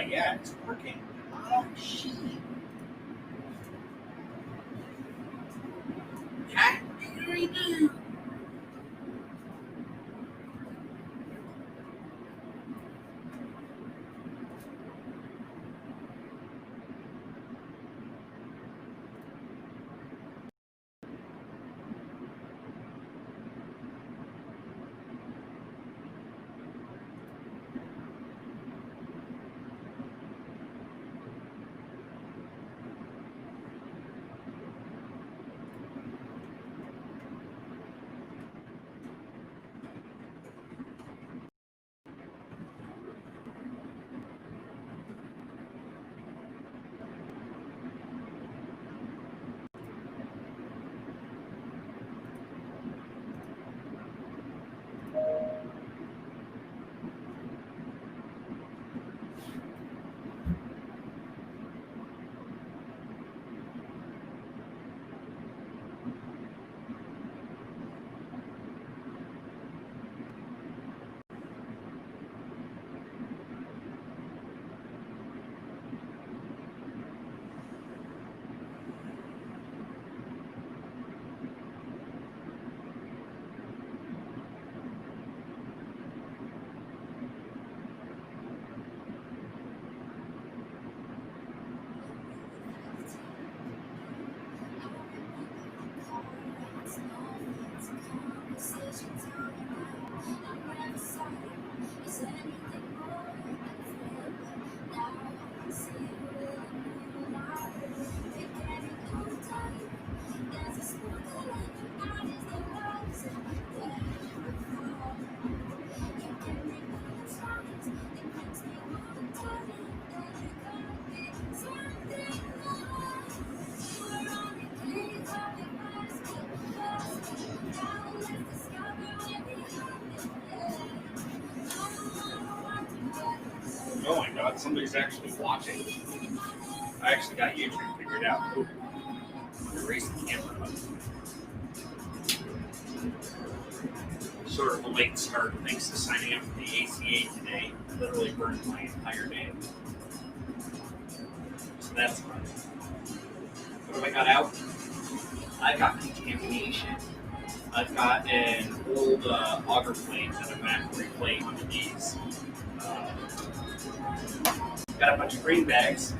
Yeah, it's working. Oh, shit. God, damn. Oh my god, somebody's actually watching. I actually got YouTube figured out. Ooh. Erase the camera button. Sort of a late start thanks to signing up for the ACA today. Literally burned my entire day. So that's fun. What have I got out? I got contamination. I've got an old auger plate that I'm going to have to replate one of these. Got a bunch of green bags.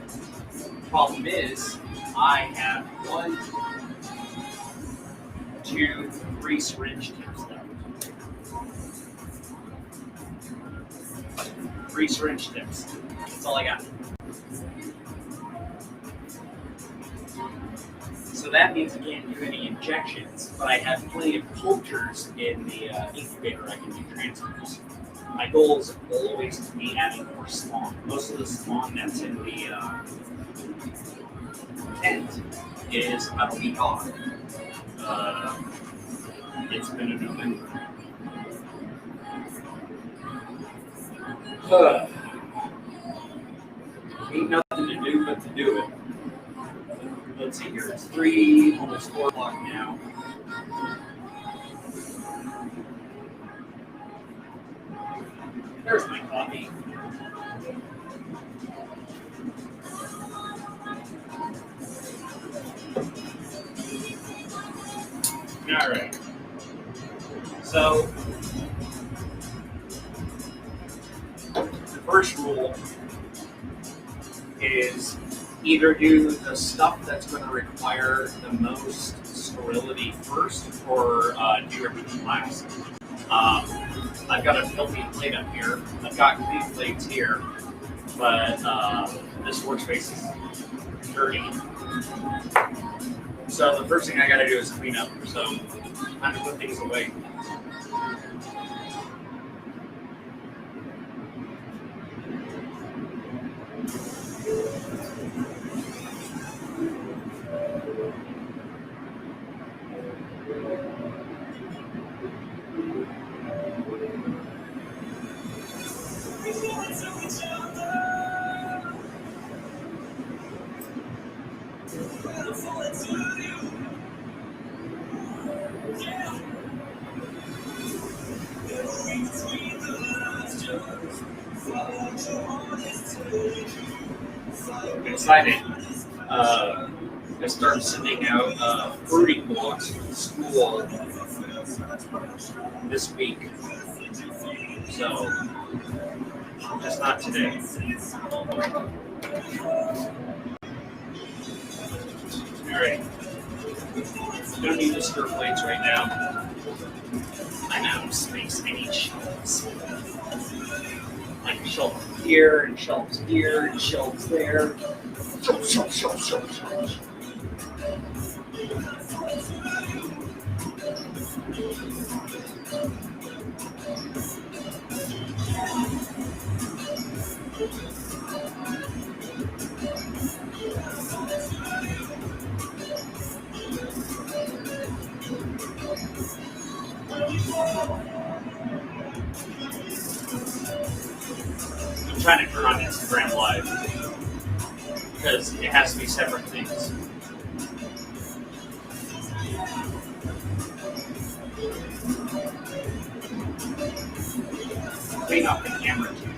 Problem is, I have 1, 2, 3 syringe tips left. 3 syringe tips. That's all I got. So that means I can't do any injections, but I have plenty of cultures in the incubator I can do transfers. My goal is always to be adding more spawn. Most of the spawn that's in the tent is out of the dog. It's been a November. Ain't nothing to do but to do it. Let's see here. It's 3, almost 4 o'clock now. There's my coffee. All right. So, the first rule is either do the stuff that's going to require the most sterility first, or do everything last. I've got a filthy plate up here. I've got clean plates here, but this workspace is dirty. So the first thing I got to do is clean up. So time to put things away. Excited. I started sending out fruiting blocks from school this week. So, just not today. Alright. Don't need the stir plates right now. I'm out of space. I need shelves. Like a shelf here, and shelves here, and shelves there. Shelves. I'm trying to turn on Instagram Live because it has to be separate things. Clean up the camera too.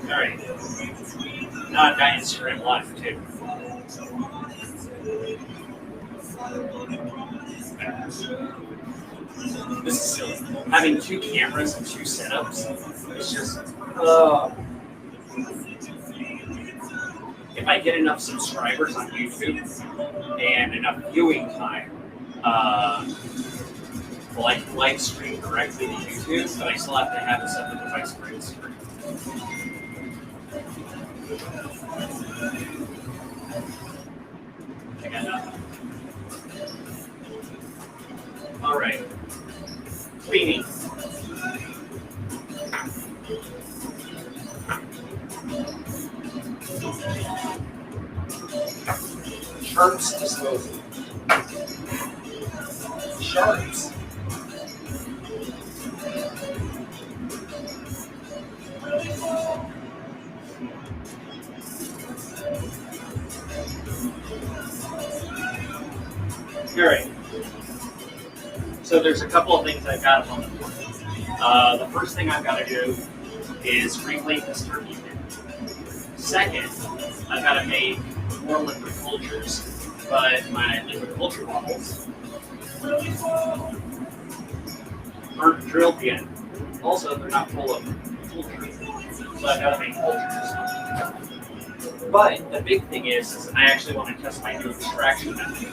Alright. Now I've got Instagram Live too. This is silly. Having two cameras and two setups, it's just, if I get enough subscribers on YouTube and enough viewing time, live stream directly to YouTube, but I still have to have a separate device for Instagram. I got nothing. All right. Cleaning. Sharps disposal. Sharps. All right. So there's a couple of things I've got on the board. The first thing I've got to do is reclaim this turkey bin. Second, I've got to make more liquid cultures, but my liquid culture bottles aren't drilled yet. Also, they're not full of cultures, so I've got to make cultures. But the big thing is I actually want to test my new extraction method.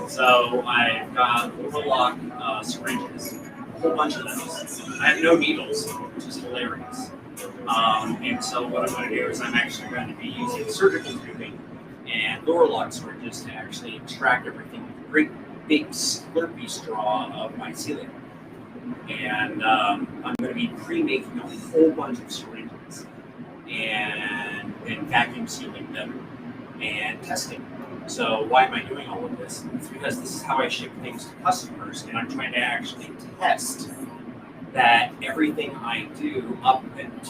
So I've got overlock syringes, a whole bunch of those. I have no needles, which is hilarious. And so what I'm going to do is I'm actually going to be using surgical tubing and lower lock syringes to actually extract everything with a great big Slurpee straw of mycelium. And I'm going to be pre-making a whole bunch of syringes and vacuum sealing them and testing. So why am I doing all of this? It's because this is how I ship things to customers, and I'm trying to actually test that everything I do up and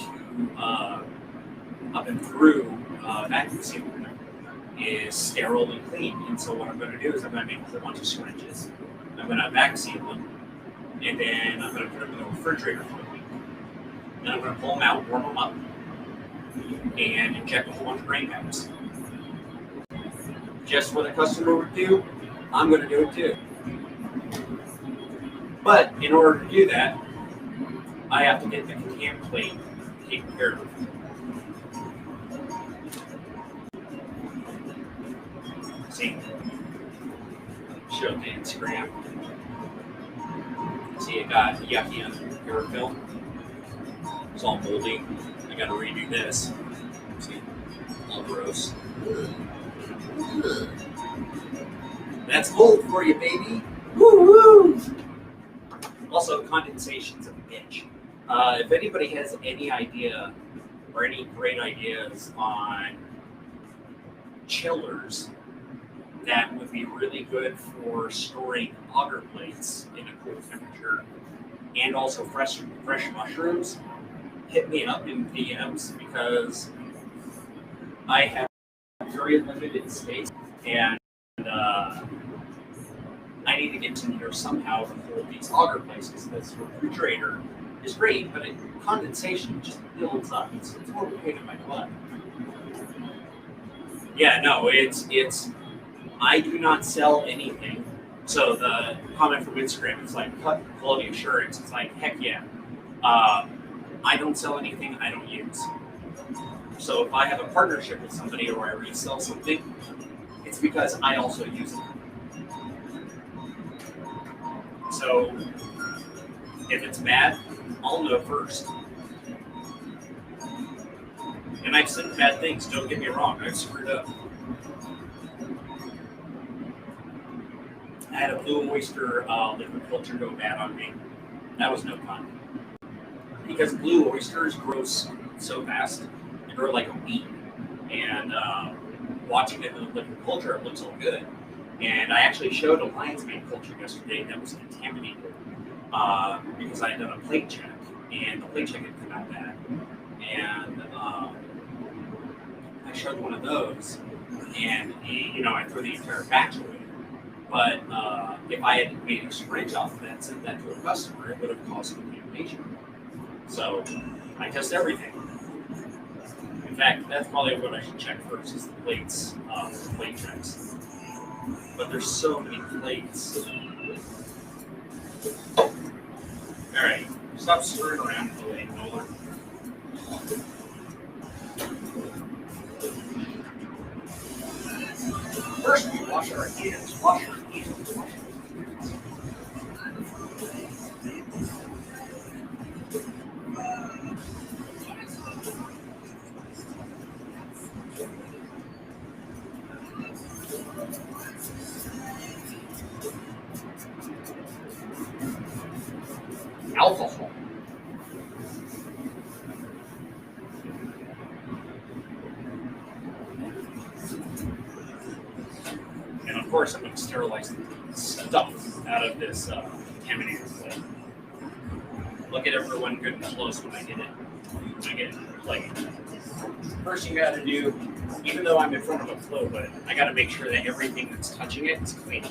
through vacuum sealing is sterile and clean. And so what I'm going to do is I'm going to make a whole bunch of syringes. I'm going to vac seal them, and then I'm going to put them in the refrigerator for a week. Then I'm going to pull them out, warm them up, and inject a whole bunch of grain bags. Just what a customer would do, I'm going to do it too. But in order to do that, I have to get the can plate taken care of. See? Show the Instagram. See, it got yucky on the airfill. It's all moldy. I got to redo this. See? All gross. That That's mold for you, baby. Woo woo! Also, condensation's a bitch. If anybody has any idea or any great ideas on chillers that would be really good for storing auger plates in a cool temperature and also fresh mushrooms, hit me up in DMs because I have very limited space and I need to get to here somehow to hold these auger places. This refrigerator is great, but condensation just builds up. It's more of a pain in my butt. Yeah, no, it's. I do not sell anything. So the comment from Instagram is like, cut quality assurance. It's like, heck yeah. I don't sell anything I don't use. So if I have a partnership with somebody or I resell something, it's because I also use it. So if it's bad, I'll know first. And I've said bad things, don't get me wrong, I've screwed up. I had a blue oyster liquid filter go bad on me. That was no fun. Because blue oysters grow so fast, they grow like a weed. And watching it in the liquid filter, it looks all good. And I actually showed a lion's mane culture yesterday that was contaminated because I had done a plate check, and the plate check had come out bad. And I showed one of those, and I threw the entire batch away. But if I had made a syringe off of that and sent that to a customer, it would have caused contamination. So I test everything. In fact, that's probably what I should check first is the plates, the plate checks. But there's so many plates. All right, stop screwing around with the lane, Nolan. First, we wash our hands. Wash our hands. Wash our hands. Alcohol. And of course, I'm going to sterilize the stuff out of this contaminated plate. Look at everyone good and close when I get it in the plate. First, you got to do, even though I'm in front of a flow hood, I got to make sure that everything that's touching it is clean.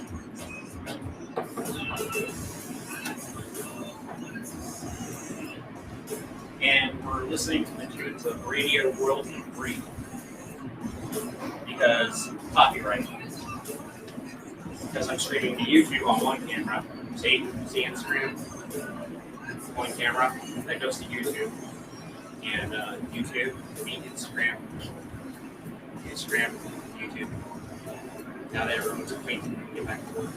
And we're listening to the tunes of Radio Royalty Free because copyright. Because I'm streaming to YouTube on one camera. See Instagram? One camera that goes to YouTube. And YouTube, Instagram, YouTube. Now that everyone's acquainted, we can get back to work.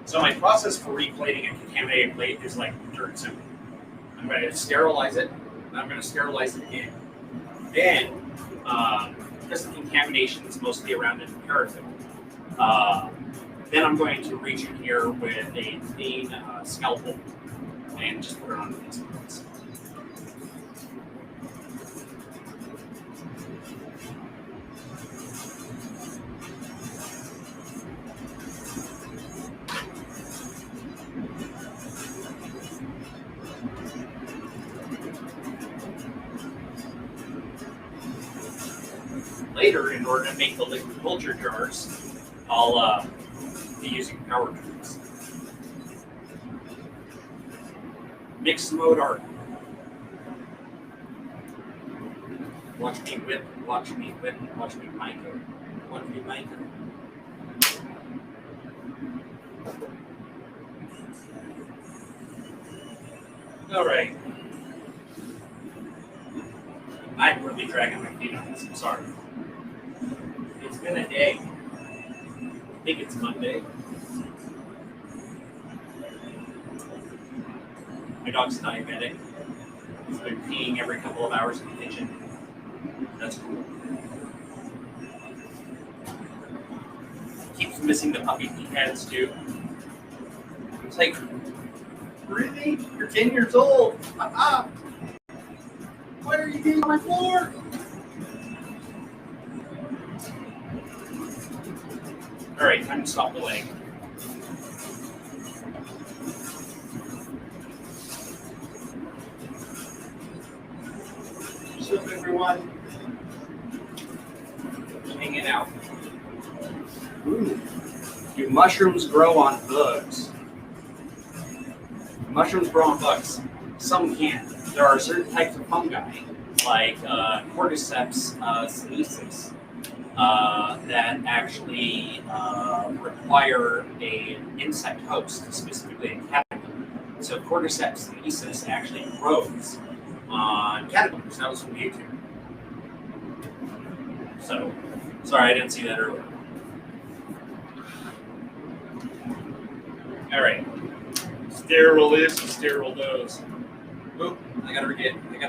So my process for replating a contaminated plate is like dirt simple. I'm going to sterilize it, and I'm going to sterilize it again. Then, because the contamination is mostly around the paraffin, then I'm going to reach in here with a clean scalpel and just put it on these plates. Later, in order to make the liquid culture jars, I'll be using power tools. Mixed mode art. Watch me whip, watch me whip, watch me Myco. Watch me Myco. All right. really dragging my feet on this. I'm sorry. It's been a day. I think it's Monday. My dog's diabetic. He's been peeing every couple of hours in the kitchen. That's cool. Keeps missing the puppy pee pads too. It's like, really? You're 10 years old. Why are you peeing on my floor? All right, time to stop the leg. What's up, everyone? Hanging out. Ooh. Do mushrooms grow on bugs? Mushrooms grow on bugs. Some can. There are certain types of fungi, like Cordyceps sinensis, that actually require an insect host, specifically a caterpillar. So Cordyceps sinensis actually grows on caterpillars. That was from YouTube. So, sorry, I didn't see that earlier. All right. Sterile this and sterile those. Oh, I gotta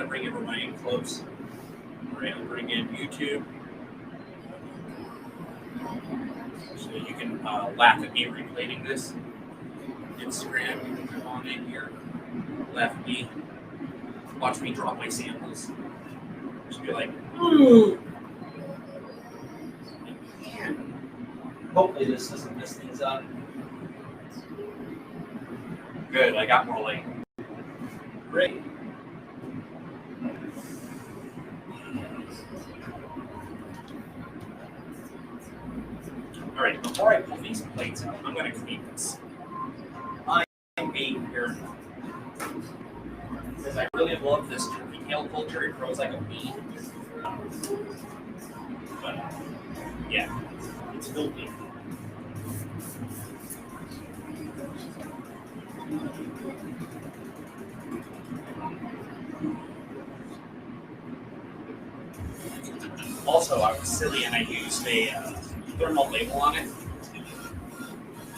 bring everyone in close. All right, I'll bring in YouTube. So you can laugh at me replaying this. Instagram, you can come on in here. Laugh at me. Watch me drop my samples. Just be like, ooh. Man. Hopefully this doesn't mess things up. Good, I got more light. Great. All right, before I pull these plates out, I'm going to clean this. I am being careful because I really love this turkey tail culture. It grows like a weed. But yeah, it's filthy. Also, I was silly and I used a thermal label on it.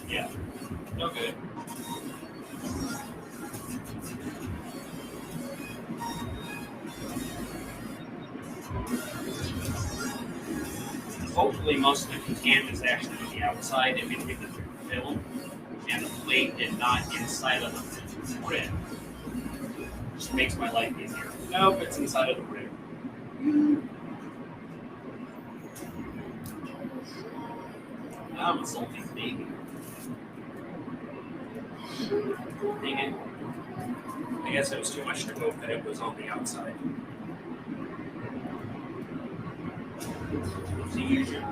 Yeah, no good. Hopefully most of the contaminant is actually on the outside in between the film and the plate and not inside of the rib. Just makes my life easier. Nope, it's inside of the rib. I'm a salty baby. Dang it. I guess it was too much to hope that it was on the outside. So use your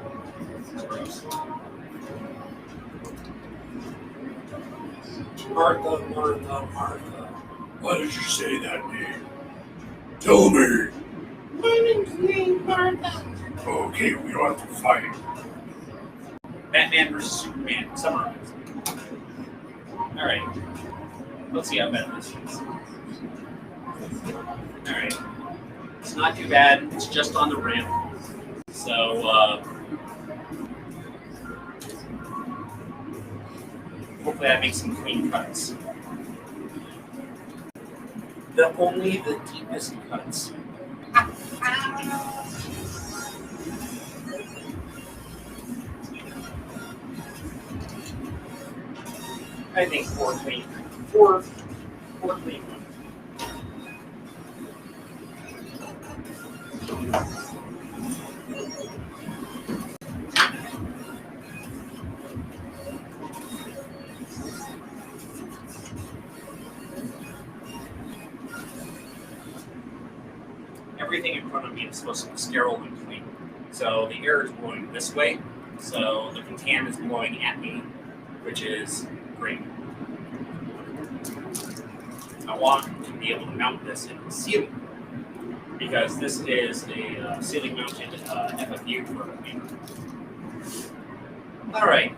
gross. Martha. Why did you say that name? Tell me. My name's Martha. Okay, we don't have to fight. Batman vs. Superman, summarize. Alright. Let's see how bad this is. Alright. It's not too bad. It's just on the rim. So, hopefully that makes some clean cuts. Only the deepest cuts. I think four clean ones. Everything in front of me is supposed to be sterile and clean. So the air is blowing this way, so the contaminant is blowing at me, which is great. I want to be able to mount this in the ceiling because this is a ceiling mounted FFU for me. Alright,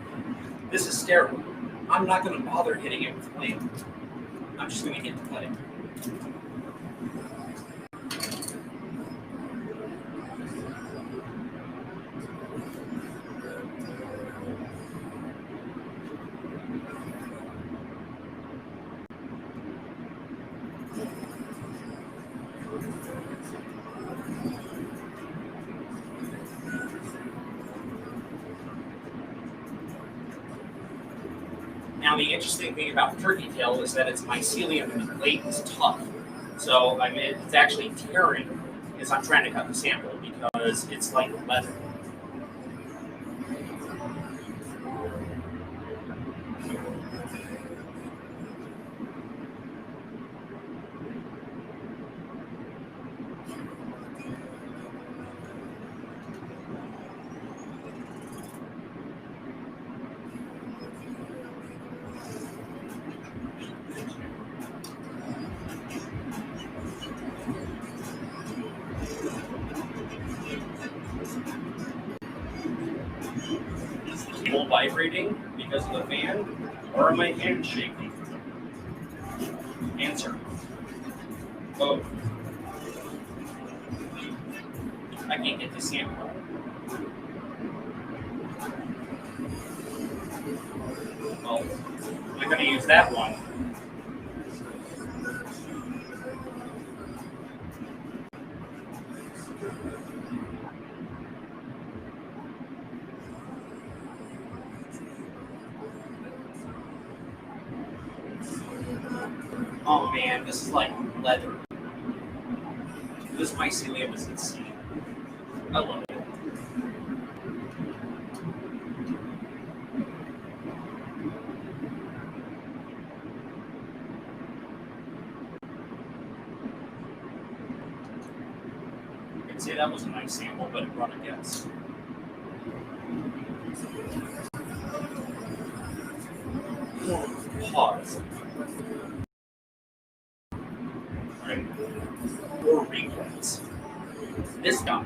this is sterile. I'm not going to bother hitting it with flame. I'm just going to hit the plate. interesting thing about turkey tail is that its mycelium in the plate is tough. So I mean, it's actually tearing as I'm trying to cut the sample because it's like leather. Is the cable vibrating because of the fan, or are my hands shaking? Answer. Both. I can't get the sample. Well, I'm going to use that one. Oh man, this is like leather. This mycelium is insane. I love it. I'd say that was a nice sample, but it brought a guess. Pause. Right. Or replays. This guy.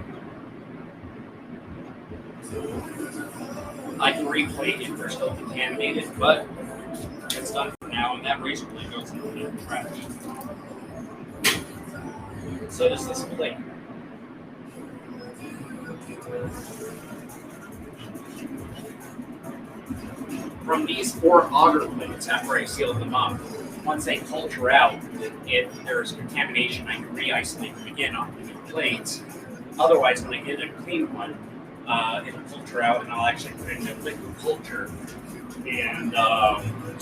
I can replay if they're still contaminated, but it's done for now, and that razor blade goes into the trash. So does this plate. From these 4 auger plates, after I sealed them up, once they culture out, if there's contamination, I can re-isolate them again on the new plates. Otherwise, when I get a clean one, it'll culture out, and I'll actually put it in a liquid culture and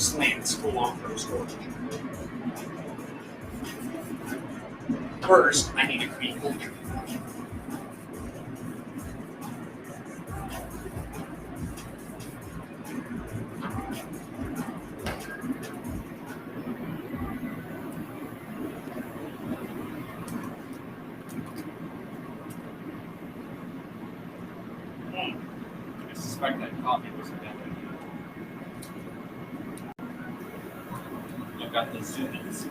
slants for long-term storage. First, I need a clean culture. I suspect that coffee was a bad idea. I've got the zoom-ins.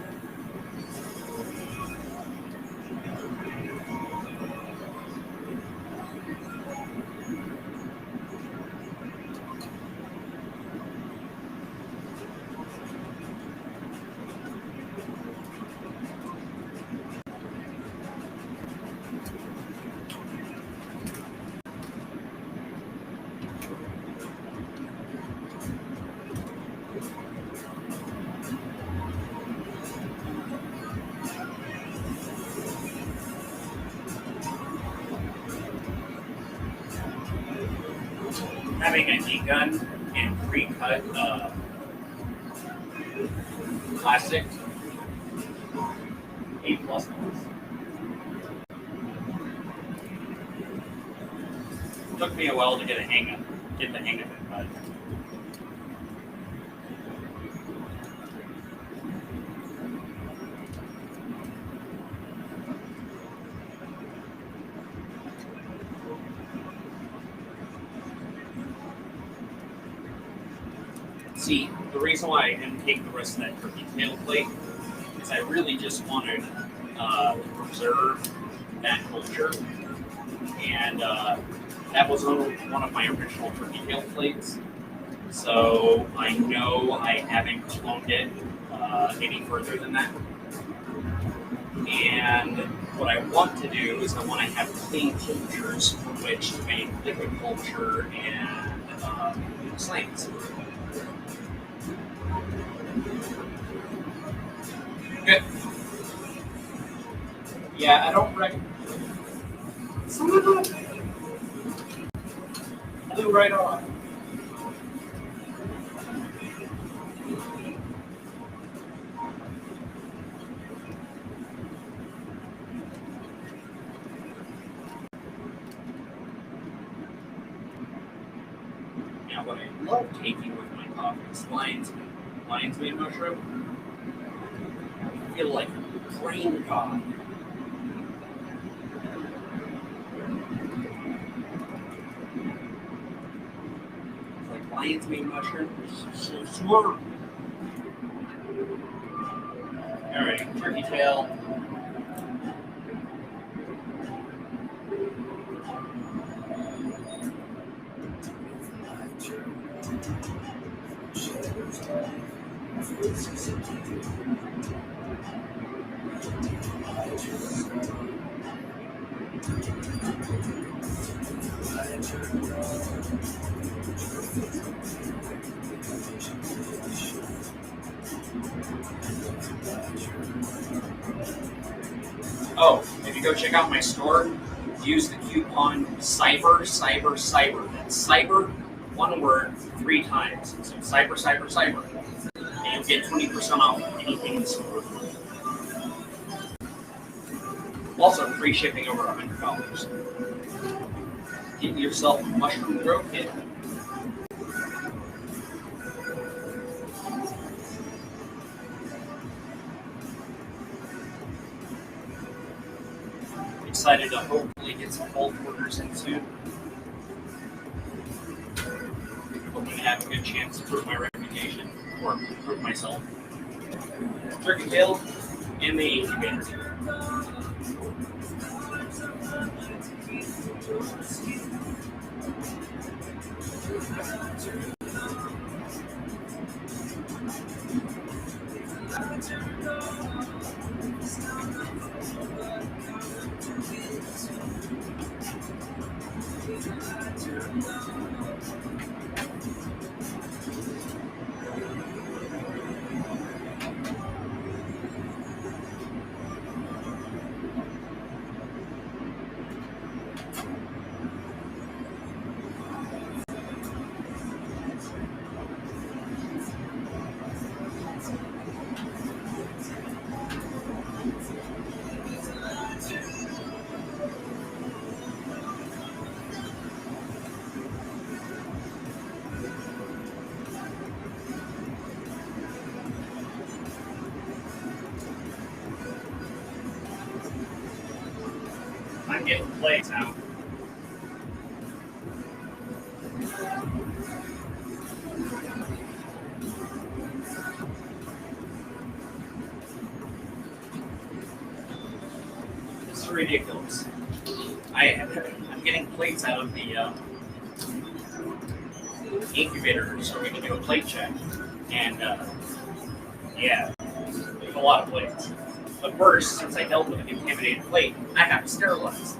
Having a heat gun and pre-cut plastic, A++. Took me a while to get the hang of it, but see, the reason why I didn't take the rest of that turkey tail plate is I really just wanted to preserve that culture, and that was one of my original turkey tail plates. So I know I haven't cloned it any further than that. And what I want to do is I want to have clean cultures from which to make liquid culture and slants. Good. Yeah, I don't reckon. Flew right off. Now, what I love taking with my coffee is lion's mane mushroom. I feel like a brain god. It's like lion's mane mushroom. So smart. All right, turkey tail. Oh, if you go check out my store, use the coupon cyber. That's cyber, one word, 3 times. So cyber. And you'll get 20% off anything in the store. Also, free shipping over $100. Get yourself a mushroom grow kit. Excited to hopefully get some cold orders in soon. Hoping to have a good chance to prove my reputation or prove myself. Turkey tail in the incubator. I'm getting plates now. This is ridiculous. I'm getting plates out of the incubator so we can do a plate check. And yeah, there's a lot of plates. But first, since I dealt with a contaminated plate, I have to sterilize.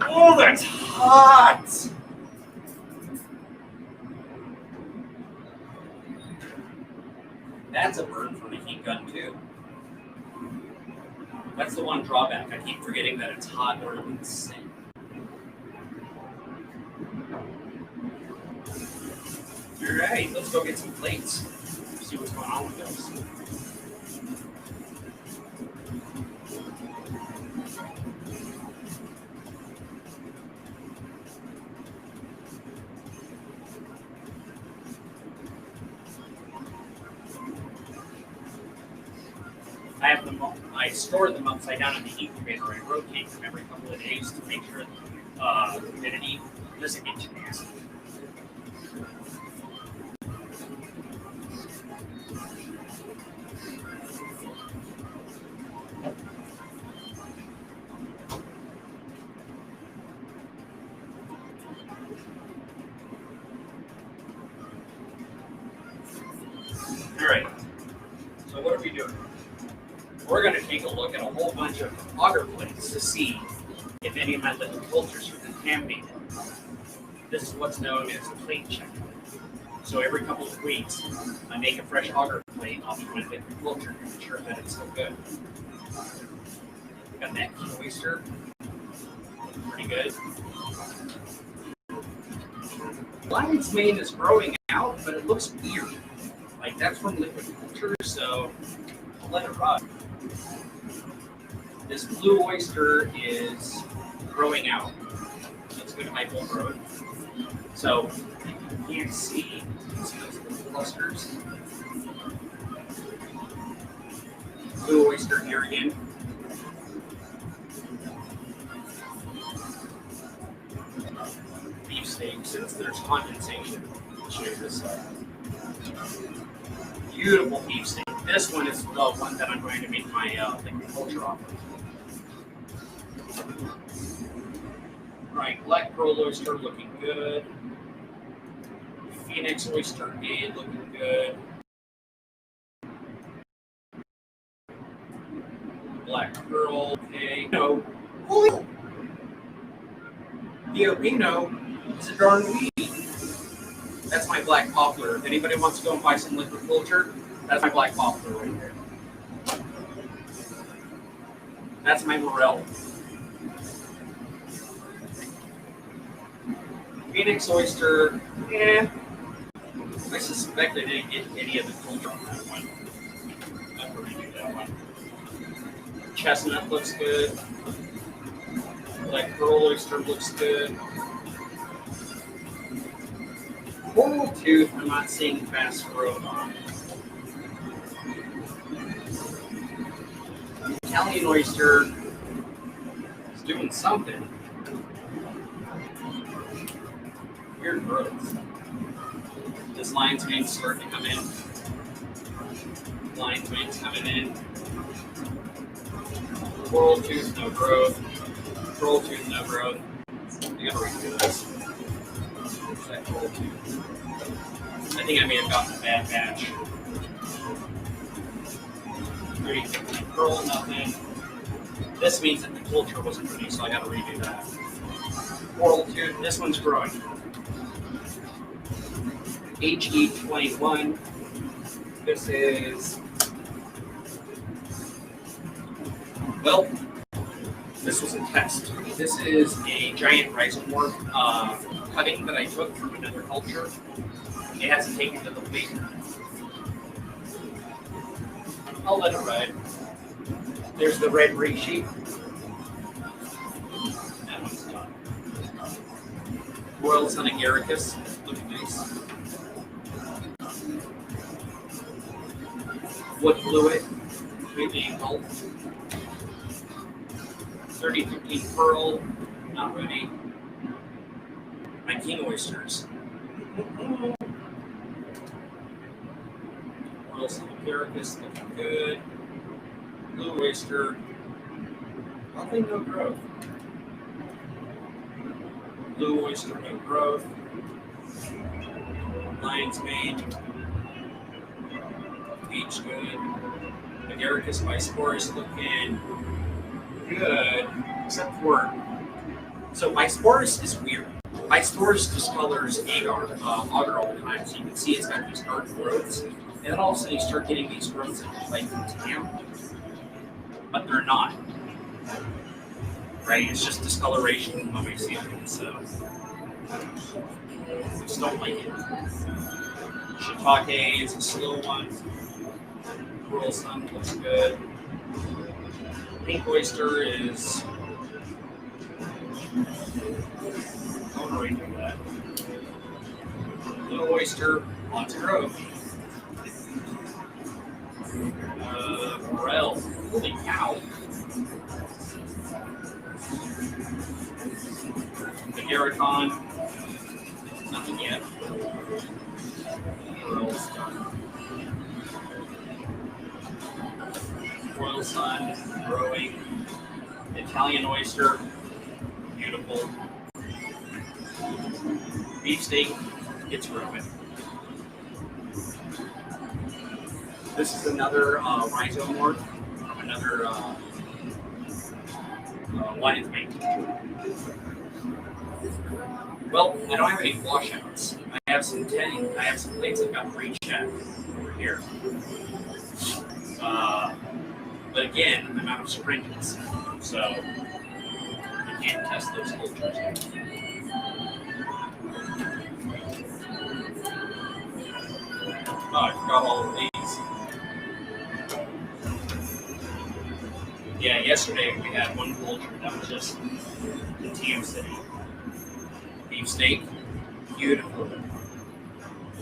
Oh, that's hot! That's a burn from the heat gun, too. That's the one drawback. I keep forgetting that it's hot or insane. Alright, let's go get some plates. See what's going on with those. I store them upside down in the incubator. I rotate them every couple of days to make sure the humidity doesn't get too nasty. Alright, so what are we doing? We're going to take a look at a whole bunch of auger plates to see if any of my liquid filters are contaminated. This is what's known as a plate check. So every couple of weeks, I make a fresh auger plate off of my liquid filter to ensure that it's still good. Got that Oyster. Pretty good. Lion's mane is growing out, but it looks weird. Like that's from liquid filter, so I'll let it rot. This blue oyster is growing out. It's good hypo growth. So you can see those clusters. Blue oyster here again. Beef steak, since there's condensation. I'll show you this side. Beautiful beef steak. This one is the one that I'm going to make my liquid culture off of. Right, black pearl oyster looking good. Phoenix oyster A looking good. Black pearl, okay. No, the albino is a darn weed. That's my black poplar. If anybody wants to go and buy some liquid culture, that's my black poplar right there. That's my morel. Phoenix oyster, yeah. I suspect I didn't get any of the culture on that one. I'm going to do that one. Chestnut looks good. Black pearl oyster looks good. Coral tooth, I'm not seeing fast growth on. Italian oyster is doing something. Weird growth. This lion's mane's starting to come in. Lion's mane's coming in. Coral tooth, no growth. Coral tooth, no growth. I gotta redo this. Where's that coral tooth? I think I may have gotten a bad batch. 350 pearl, nothing. This means that the culture wasn't ready, so I gotta redo that. Coral tooth, this one's growing. HE21. This is, well, this was a test. This is a giant rhizomorph cutting that I took from another culture. It hasn't taken to the plate. I'll let it ride. There's the red reishi. That one's done. Royal Sun Agaricus, looking nice. Wood fluid, completely engulfed. 3015 pearl, not ready. My king oysters. Royal Sun Agaricus, looking good. Blue oyster, nothing, no growth. Blue oyster, no growth. Lion's mane, peach good. Agaricus bisporus looking good, except for, so bisporus is weird. Bisporus discolors agar all the time, so you can see it's got these dark growths, and then all of a sudden you start getting these growths that look like tam, but they're not. Right? It's just discoloration when we see it, so I just don't like it. Shiitake is a slow one. Royal Sun looks good. Pink oyster is, I want to redo that. Blue oyster, lots of growth. Morel, holy cow. The Garicon, nothing yet. Morel's done. Royal Sun, growing. Italian oyster, beautiful. Beefsteak, it's growing. This is another rhizomorph from another lion's mane. Well, I don't have any washouts. I have some plates that got pre-checked over here. But again, I'm out of syringes, so I can't test those cultures yet. Oh, I forgot all of these. Yeah, yesterday we had one culture that was just the TM City. Beef steak, beautiful.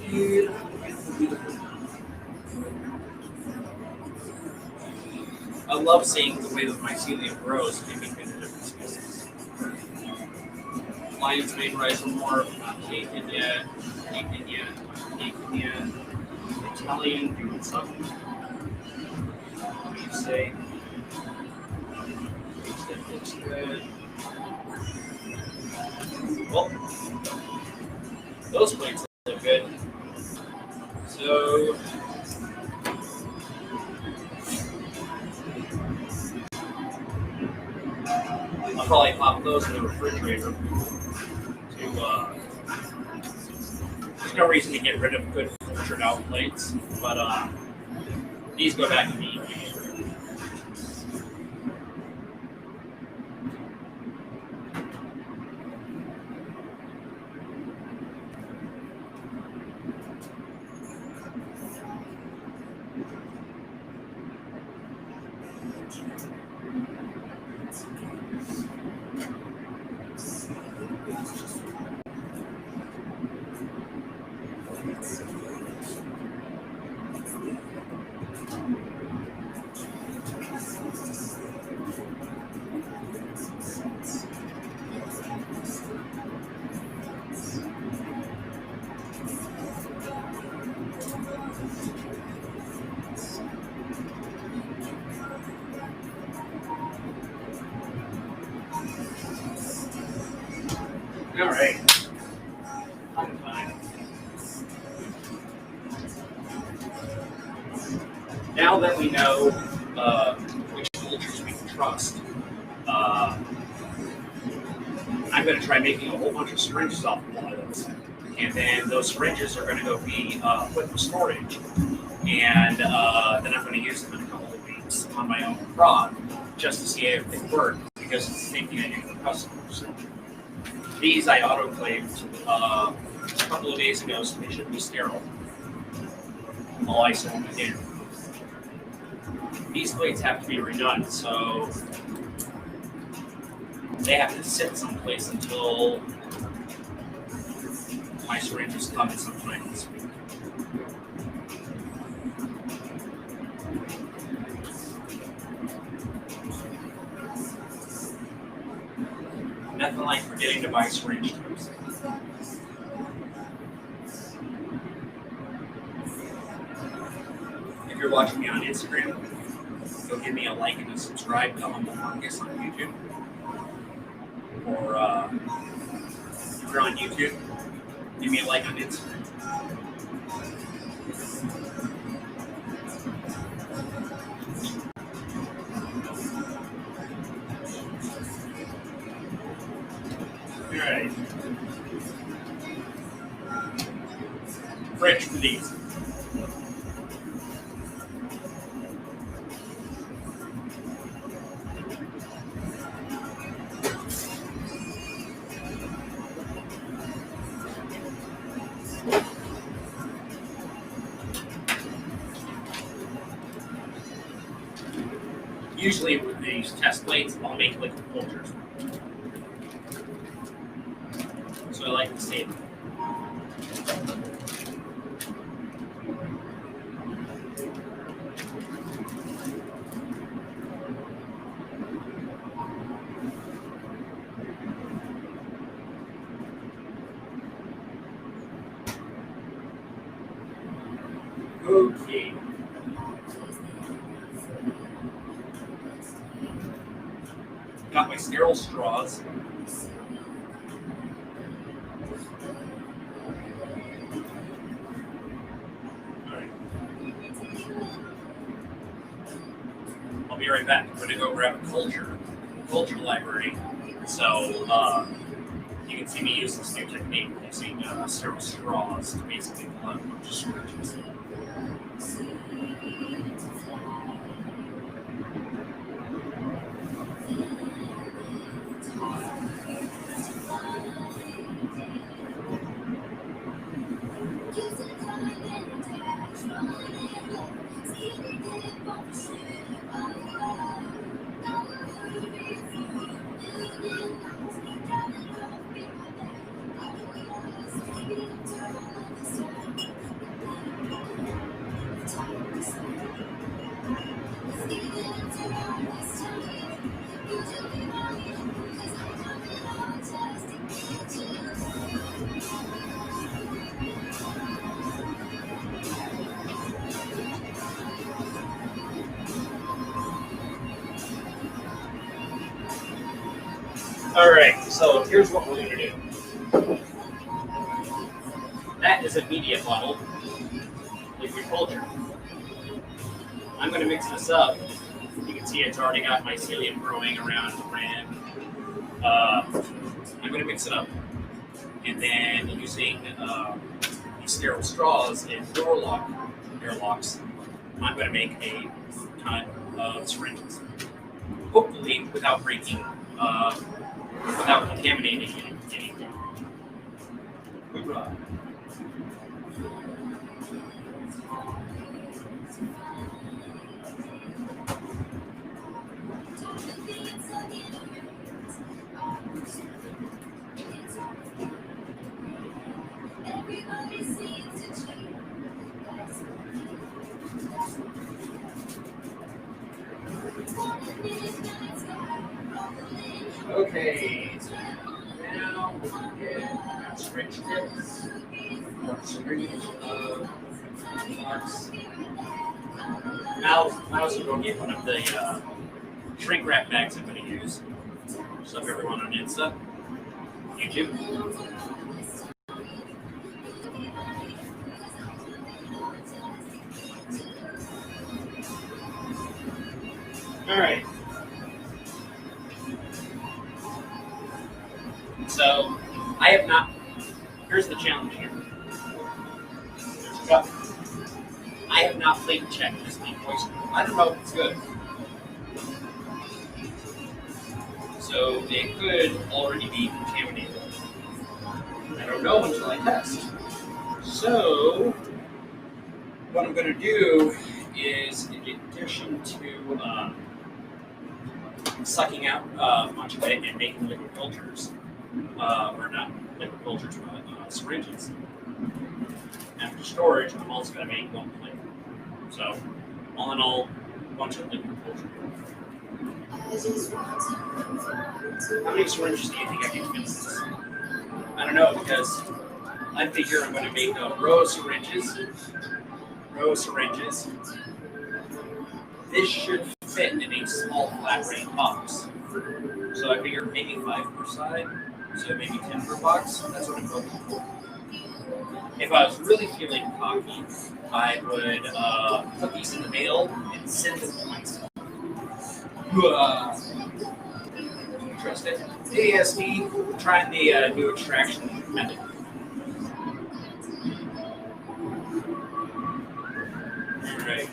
Beautiful, beautiful, beautiful. I love seeing the way that mycelium grows in between the different species. Lion's mane rice are more taken yet, taken yet, taken yet. Italian doing something. What do you say? That looks good. Well, those plates look good. So I'll probably pop those in the refrigerator. There's no reason to get rid of good filtered out plates, but these go back to me. All right. Fine. Now that we know which cultures we can trust, I'm going to try making a whole bunch of syringes off of one of those. And then those syringes are going to go be put in storage. And then I'm going to use them in a couple of weeks on my own prod just to see if they work, because it's the same thing I do for customers. These I autoclaved a couple of days ago, so they should be sterile. I'll isolate them again. These plates have to be redone, so they have to sit someplace until my syringes come at some time this week. Nothing like forgetting to buy syringe tubes. If you're watching me on Instagram, go give me a like and a subscribe to Humble Fungus on YouTube. Or if you're on YouTube, give me a like on Instagram. Alright. French for these. Usually with these test plates, I'll make liquid filters. So I like to save them. Okay. Got my sterile straws. Alright. I'll be right back. I'm going to go grab a culture library. So you can see me use this new technique using sterile straws to basically pull out a bunch of syringes. All right, so here's what we're going to do. That is a media bottle, liquid culture. I'm going to mix this up. You can see it's already got mycelium growing around the rim. I'm going to mix it up. And then using these sterile straws and airlocks, I'm going to make a ton of syringes. Hopefully without breaking, without contaminating anything. Hoorah. Okay, so now we'll get syringe tips, syringe box. Now I also go get one of the shrink wrap bags I'm going to use. So if everyone on Insta, YouTube. All right. So I have not. Here's the challenge here. There's a cup. I have not plate checked this thing Oyster. I don't know if it's good. So it could already be contaminated. I don't know until I test. So what I'm going to do is, in addition to sucking out much of it and making liquid cultures, or not liquid cultures, but syringes. After storage, I'm also going to make one plate. So, all in all, a bunch of liquid culture. How many syringes do you think I can fit this? I don't know, because I figure I'm going to make a row of syringes. This should fit in a small flat rate box. So I figure maybe 5 per side, so maybe 10 per box. That's what I'm hoping for. If I was really feeling cocky, I would put these in the mail and send them to myself. Trust it. ASD, trying the new extraction method. Alright.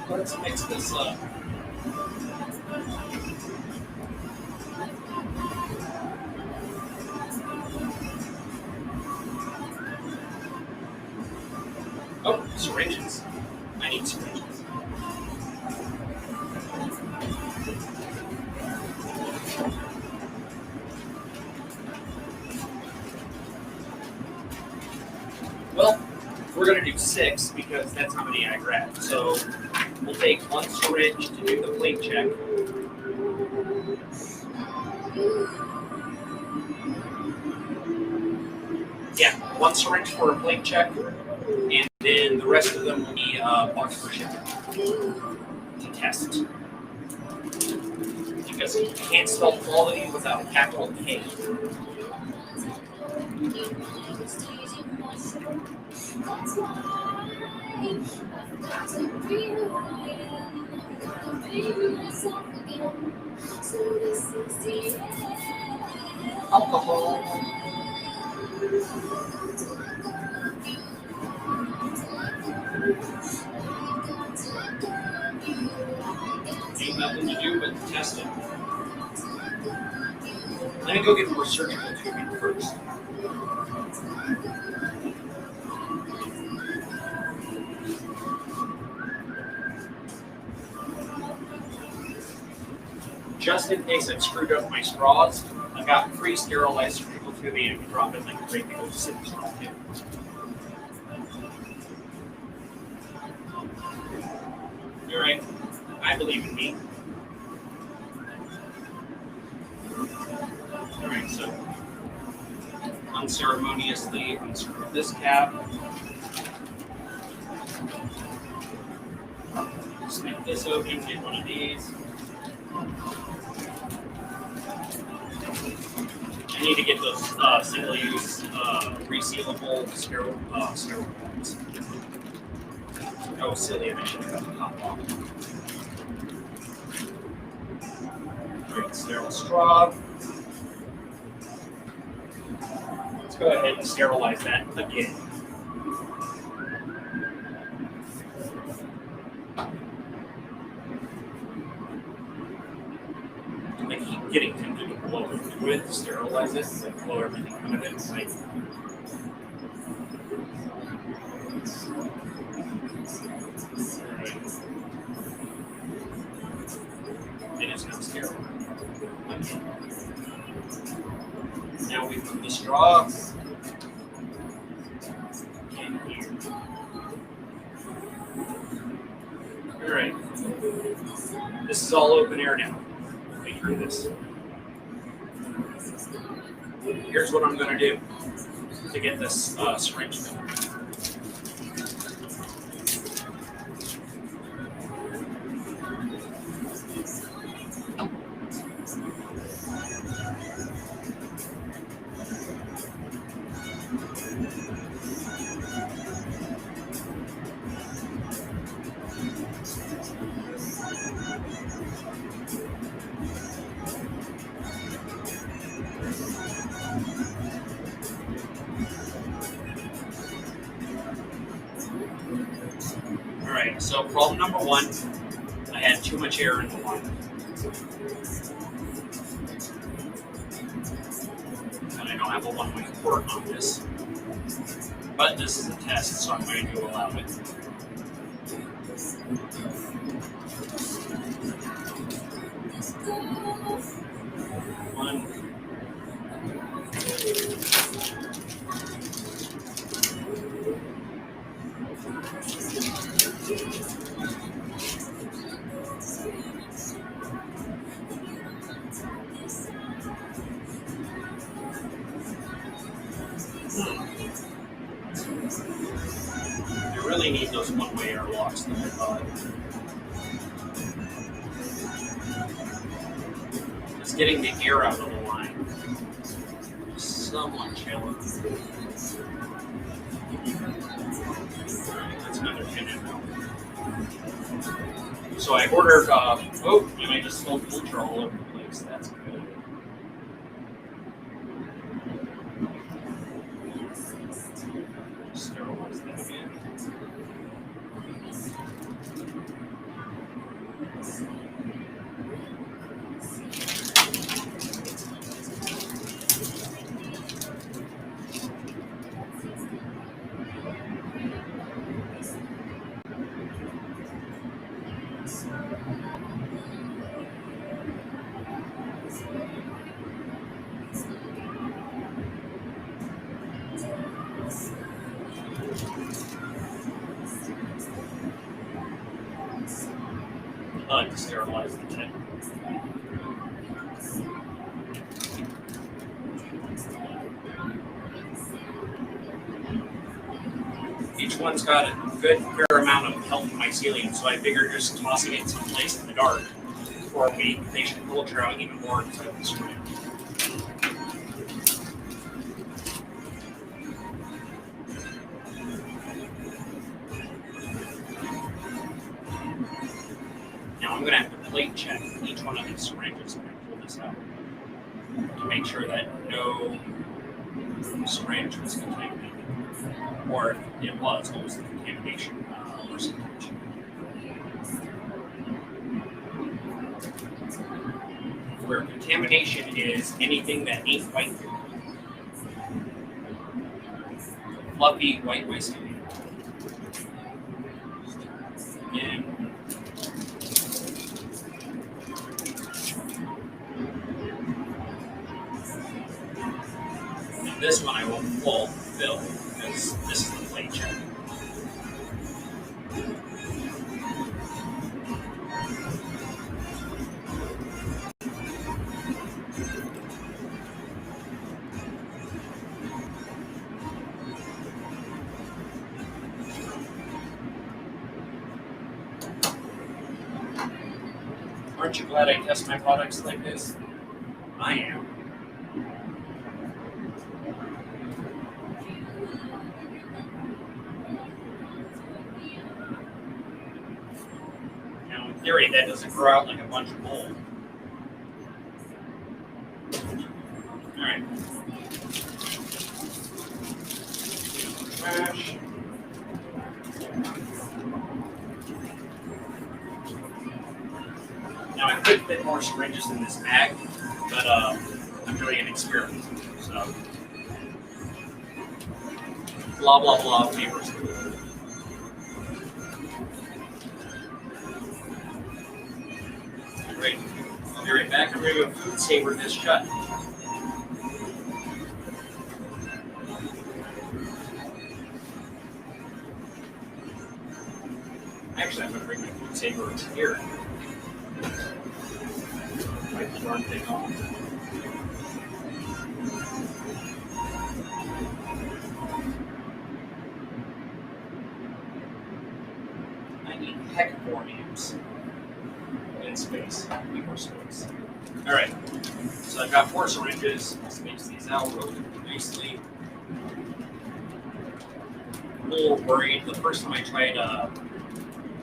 Let's mix this up. Oh, syringes. I need syringes. Well, we're going to do 6 because that's how many I grabbed. So we'll take 1 syringe to do the plate check. Yeah, 1 syringe for a plate check, and then the rest of them will be box for shipping to test. Because you can't spell quality without a capital K. Alcohol. Ain't nothing to do but test it. Let me go get more surgical tubing first. Just in case I've screwed up my straws, I've got pre-sterilized surgical Could be if you drop it like a great big old sip straw too. Alright, I believe in me. Alright, so unceremoniously unscrew this cap. Snip this open, get one of these. I need to get those single-use, resealable sterile ones. Oh, silly, I should have got the top off. Alright, sterile straw. Let's go ahead and sterilize that again. I keep getting tempted to blow into it, sterilize it, and like blow everything out of it. It's like, it is now sterile. Now we put the straw in here. Alright. This is all open air now. Let me through this. Here's what I'm going to do to get this syringe filled. Alright, so problem number one, I had too much air in the line. And I don't have a one-way port on this. But this is a test, so I'm going to allow it. One. You really need those one-way airlocks that I thought. Just getting the air out of the line. Somewhat challenging. Alright, that's another pin in now. So I ordered, oh, and I just spilled filter all over the place. That's good. Sterilize that again. To sterilize the tip. Each one's got a good fair amount of healthy mycelium, so I figured just tossing it someplace in the dark for a week, they should filter out even more inside the syringe. I'm going to have to plate check each one of these syringes when I pull this out to make sure that no syringe was contaminated. Or if it was, what was the contamination percentage? Where contamination is anything that ain't white. Fluffy white mycelium. And This one I will full fill because this is the plate check. Aren't you glad I test my products like this? I am. Now, in theory, that doesn't grow out like a bunch of mold. Alright. Trash. Now, I could fit more syringes in this bag, but I'm doing an experiment. So, blah, blah, blah, papers. Great. I'll be right back. I'm going to go food saver this shut. Actually, I'm going to bring my food saver over here. Wipe the darn thing off. I need heck more amps in space. I need more space. Alright, so I've got 4 syringes. I'll space these out really nicely. I'm a little worried. The first time I tried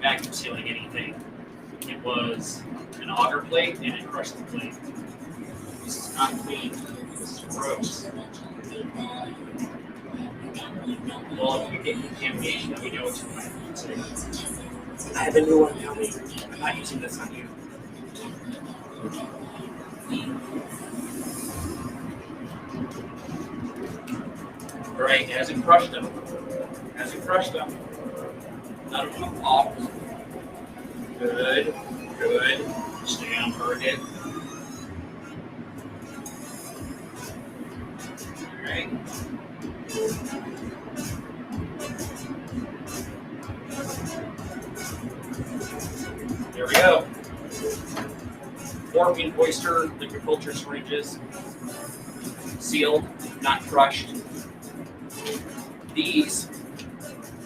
vacuum sealing anything, it was an auger plate and it crushed the plate. This is not clean. This is gross. Well, if we get contamination, then we know it's from my food saver. I have a new one coming. I'm not using this on you. Alright, it hasn't crushed them. It hasn't crushed them. None of them have popped. Good. Good. Stay on target. Alright. There we go. 4 pink Oyster liquid filter syringes. Sealed, not crushed. These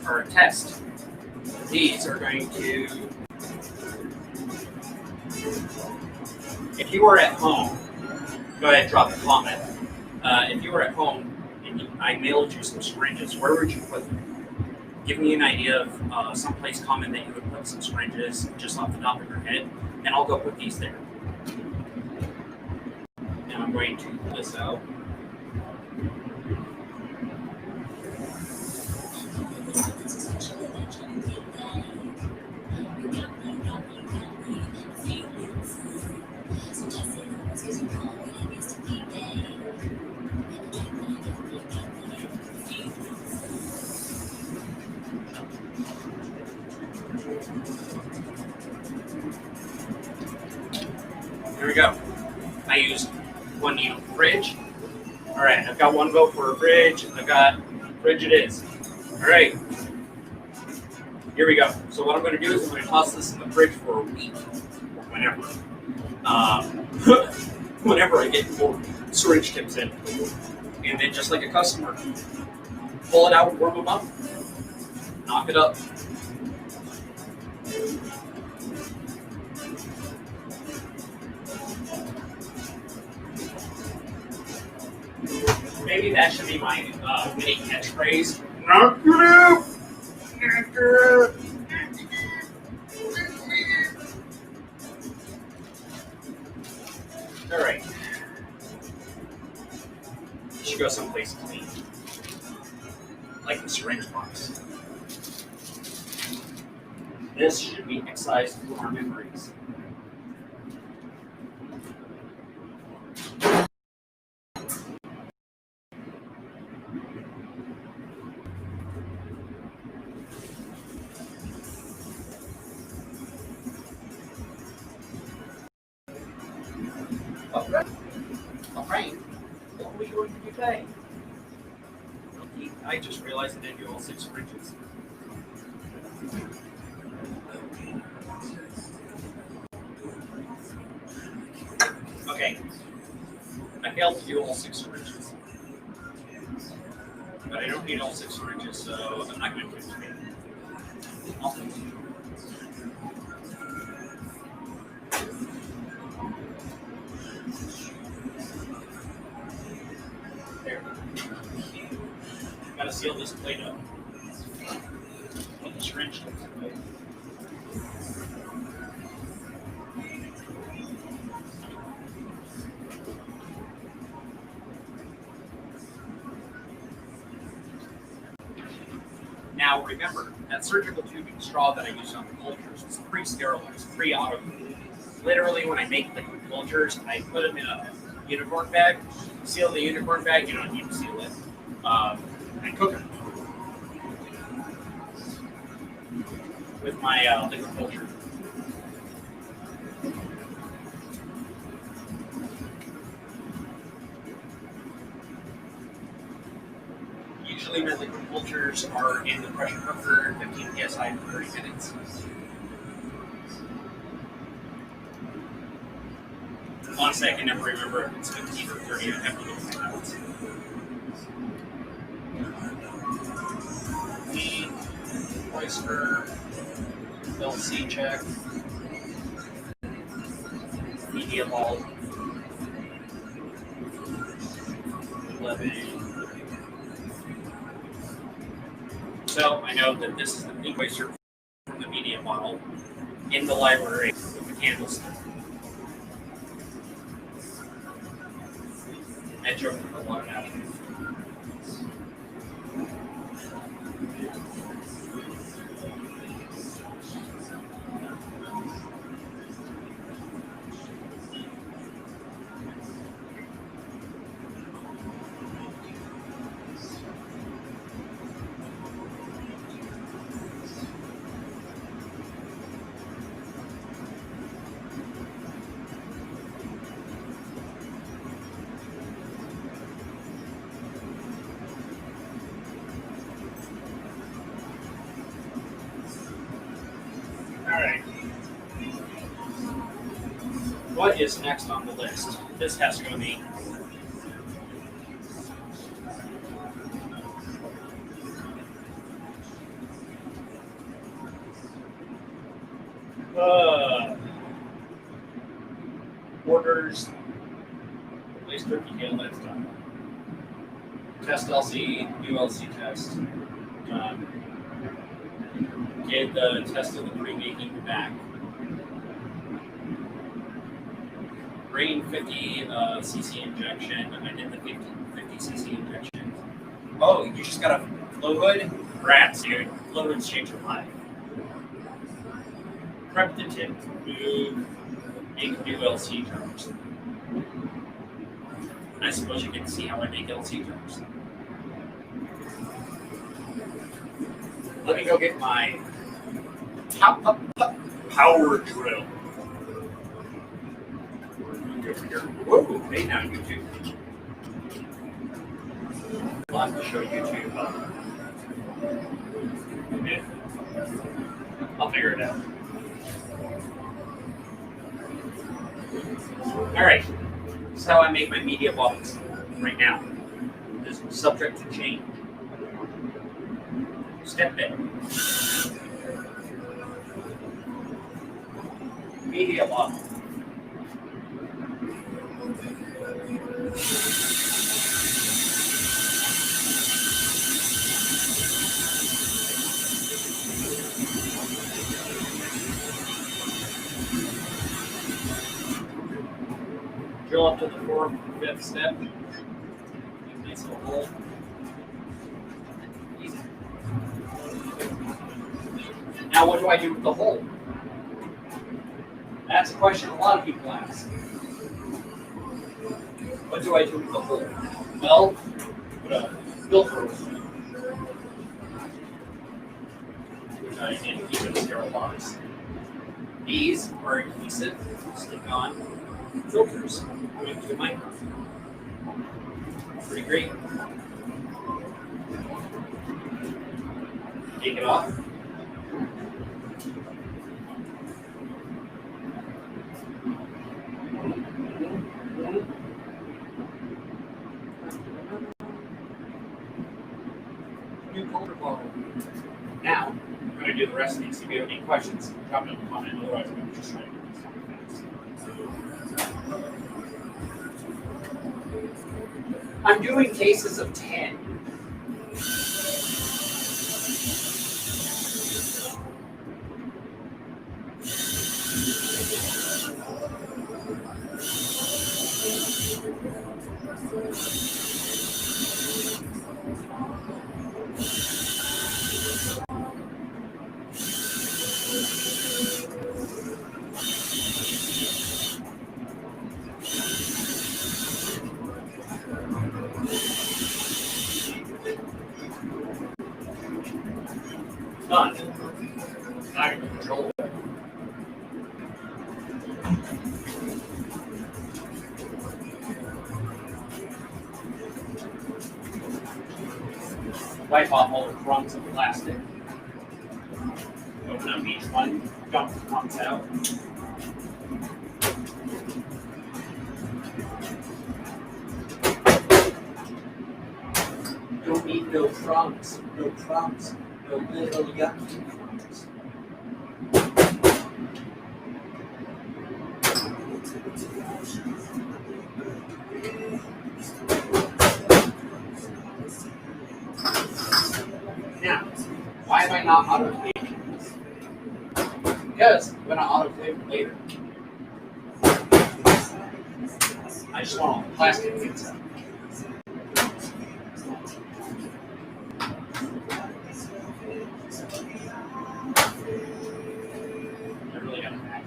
are a test. These are going to... If you were at home, go ahead and drop a comment. If you were at home and I mailed you some syringes, where would you put them? Give me an idea of someplace common that you would put some syringes just off the top of your head, and I'll go put these there. And I'm going to pull this out. Here we go. I used 1 needle fridge. All right, I've got 1 vote for a fridge. I've got fridge it is. All right. Here we go. So what I'm going to do is I'm going to toss this in the fridge for a week, or whenever. Whenever I get more syringe tips in. And then just like a customer, pull it out, warm them up, knock it up. Maybe that should be my mini catchphrase. Knock it up! Knock it up! All right. You should go someplace clean, like the syringe box. This should be excised from our memories. All right. What are we going to be playing? I just realized I didn't do all 6 syringes. Okay. I failed to do all 6 syringes. But I don't need all 6 syringes, so I'm not going to do it. There. Gotta seal this plate up. Put the syringe in. Now remember, that surgical tubing straw that I used on the cultures was pre-sterilized, pre-auto. Literally, when I make liquid cultures, I put them in a unicorn bag, seal the unicorn bag, you don't need to seal it, and cook them with my liquid culture. Usually my liquid cultures are in the pressure cooker, 15 psi for 30 minutes. Honestly, I can never remember if it's 15 or 30. I have to look at my notes. Oyster, LC check, media ball, 11. So I know that this is the pink oyster from the media bottle in the library with the candlestick. I drove a lot out of it. Alright. What is next on the list? This has to go to me. Orders. Place turkey tail, that's done. Test LC, ULC test. Done. Get the test of the pre-making back. Rain 50 cc injection. I did the 50 cc injection. Oh, you just got a flow hood? Rats, dude. Flow hoods change your life. Prep the tip. Move. Make new LC terms. I suppose you can see how I make LC terms. Let me go get my power drill. Over here. Whoa, hey now YouTube. I'll have to show YouTube. Yeah. I'll figure it out. Alright. This is how I make my media bottles right now. This is subject to change. Step it. Media bottle. Drill up to the 4th, 5th step. Nice little hole. Easy. Now, what do I do with the hole? That's a question a lot of people ask. What do I do with the hole? Well, put a filter over it, which I can keep in a sterile box. These are adhesive, stick-on filters going to the microphone. Pretty great. Take it off. New color bottle. Now, I'm going to do the rest of these. If you have any questions, drop it in the comment. Otherwise, I'm going to just try to do this fast. I'm doing cases of 10. Done. Now I can control it. Wipe off all the crumbs of plastic. Open up each one, dump the crumbs out. Don't need no crumbs, no crumbs, no little yucky crumbs. Now, why am I not autoclaving this? Because I'm going to autoclave it later. I just want all the plastic inside. I really got to pack.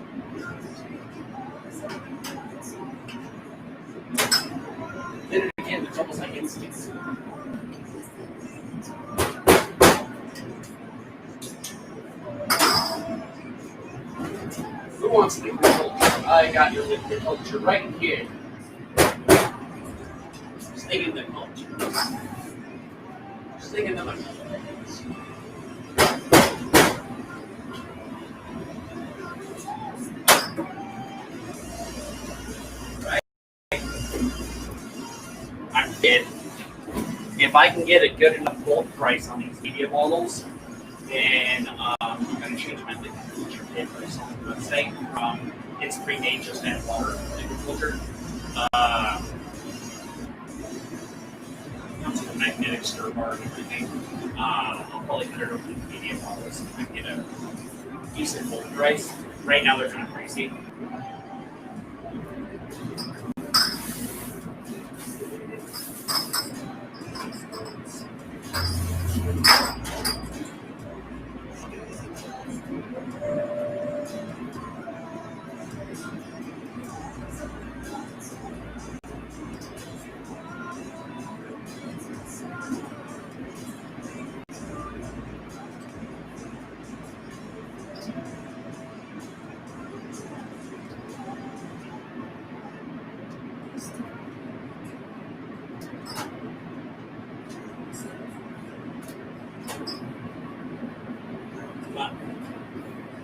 Did it again, it's almost like instinct. Who wants liquid culture? I got your liquid culture right here. Stick in the culture. Stick in the culture. Right. I'm kidding. If I can get a good enough bulk price on these media bottles, then I'm going to change my liquid culture kit or something on the website from it's pre-made just add water liquid culture. To the magnetic stir bar and everything. I'll probably put it over the media bottles if I can get a decent bulk price. Right now they're kind of pricey.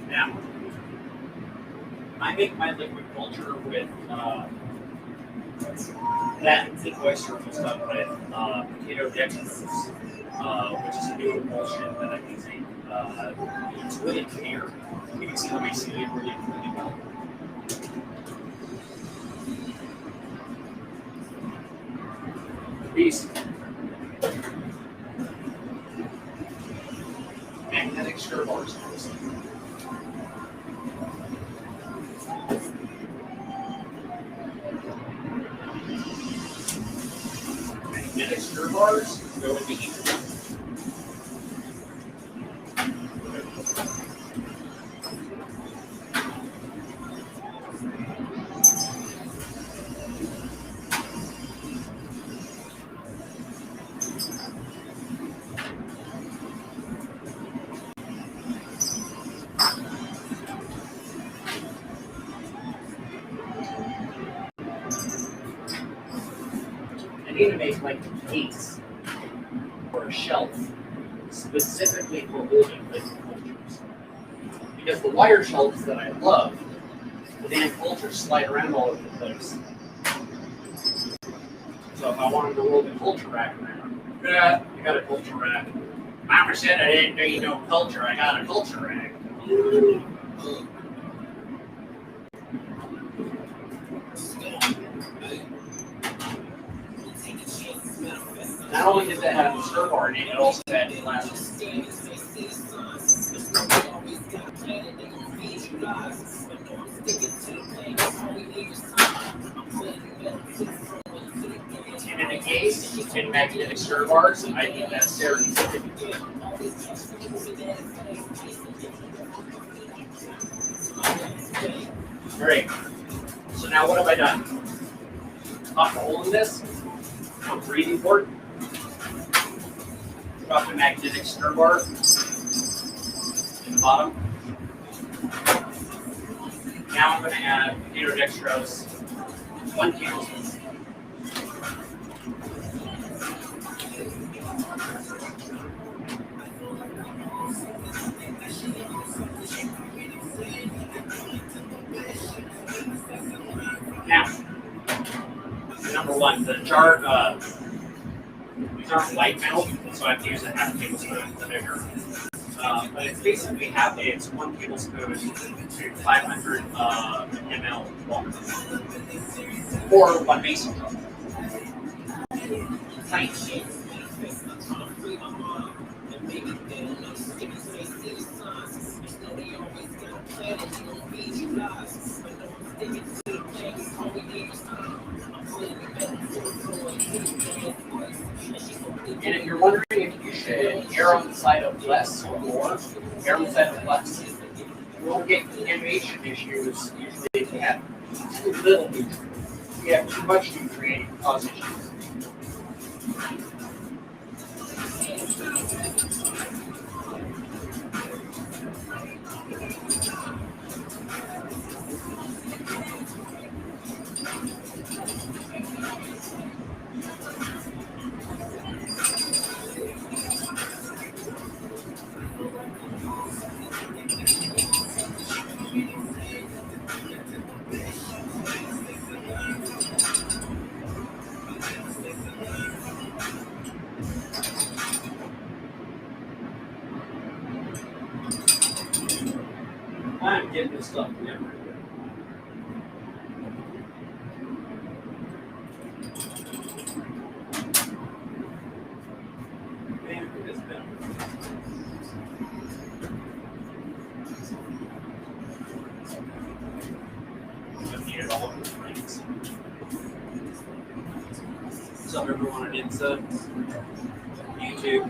Now, I make my liquid culture with that thick oyster mixed up with potato dextrose, which is a new emulsion that I'm using. It's really clear. You can see the mycelium really well. These magnetic stir bars. Magnetic stir bars go in the ether. I need to make like a case or a shelf specifically for holding liquid cultures. Because the wire shelves that I love, the damn cultures slide around all over the place. So if I wanted to roll the culture rack around, yeah, I got a culture rack. Mama said I didn't need no culture, I got a culture rack. Not only did that have a stir bar in it, it also had glass. And in a case, in magnetic stir bars, I think that's serendipity. Great. So now what have I done? Pop a hole in this, a breathing port, drop the magnetic stir bar in the bottom. Now I'm going to add potato dextrose, 1 tablespoon. Now, number one, the jar, these aren't white metal, so I have to use a half tablespoon of vinegar. But it's basically it's 1 tablespoon to 500 ml water, or 1 mason jar. Tiny. And if you're wondering if you should err on the side of less or more, err on the side of less. You won't get contamination issues usually if you have too little nutrient. If you have too much nutrient, it can cause issues. I'm getting this stuff together. Man, look at this better. I've needed all of the things. What's up, everyone on Insta, YouTube?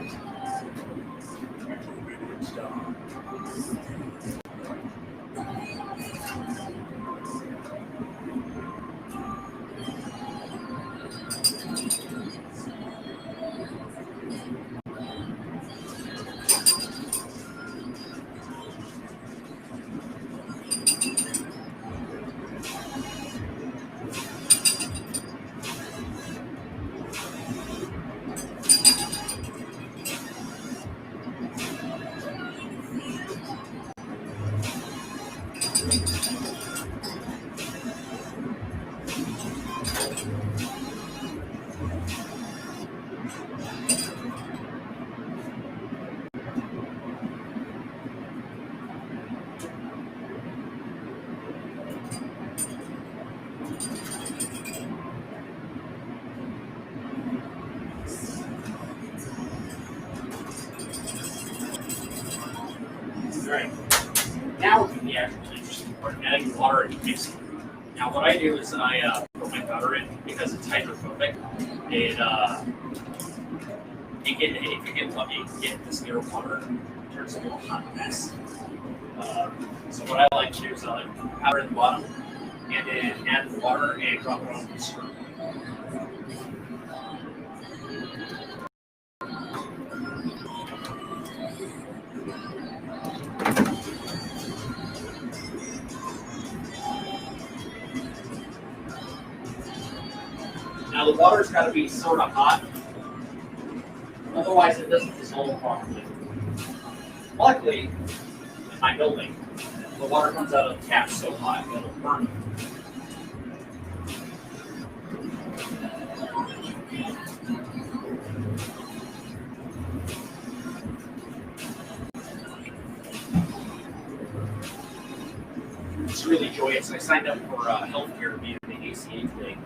Alright, now we're in the actual interesting part, adding water and mixing. Now what I do is I put my powder in because it's hydrophobic. If you get lucky, you can get this near water, it turns into a hot mess. So what I like to do is I like to put powder in the bottom, and then add the water and drop it on the stir. Now the water's got to be sort of hot. Otherwise, it doesn't dissolve properly. Luckily, in my building, the water comes out of the tap so hot it'll burn them. It's really joyous. I signed up for healthcare via the ACA thing,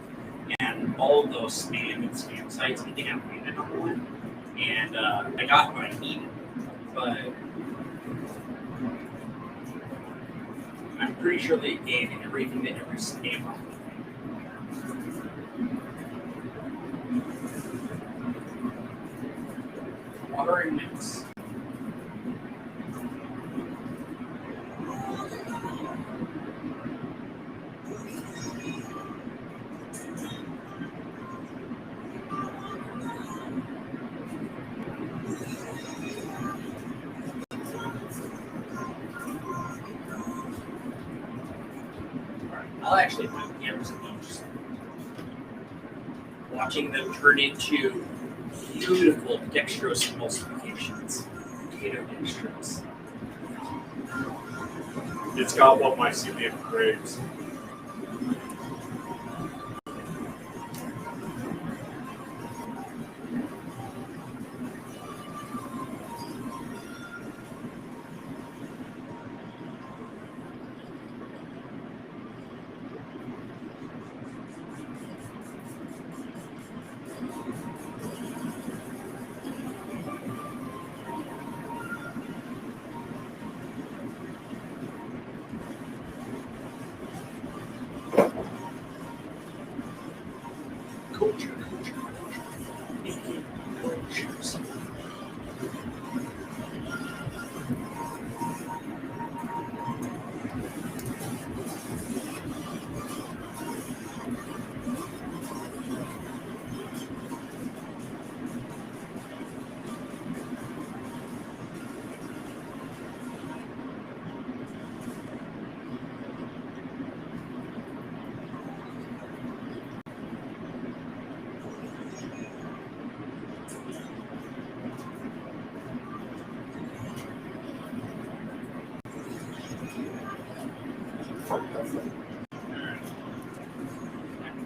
and all of those spam sites, I think I'm paying number one. And I got what I needed, but I'm pretty sure they gave everything that every spam on. Water and mix. I'll actually find cameras and just watching them turn into beautiful dextrose emulsifications. Potato dextrose. It's got what my CBM craves.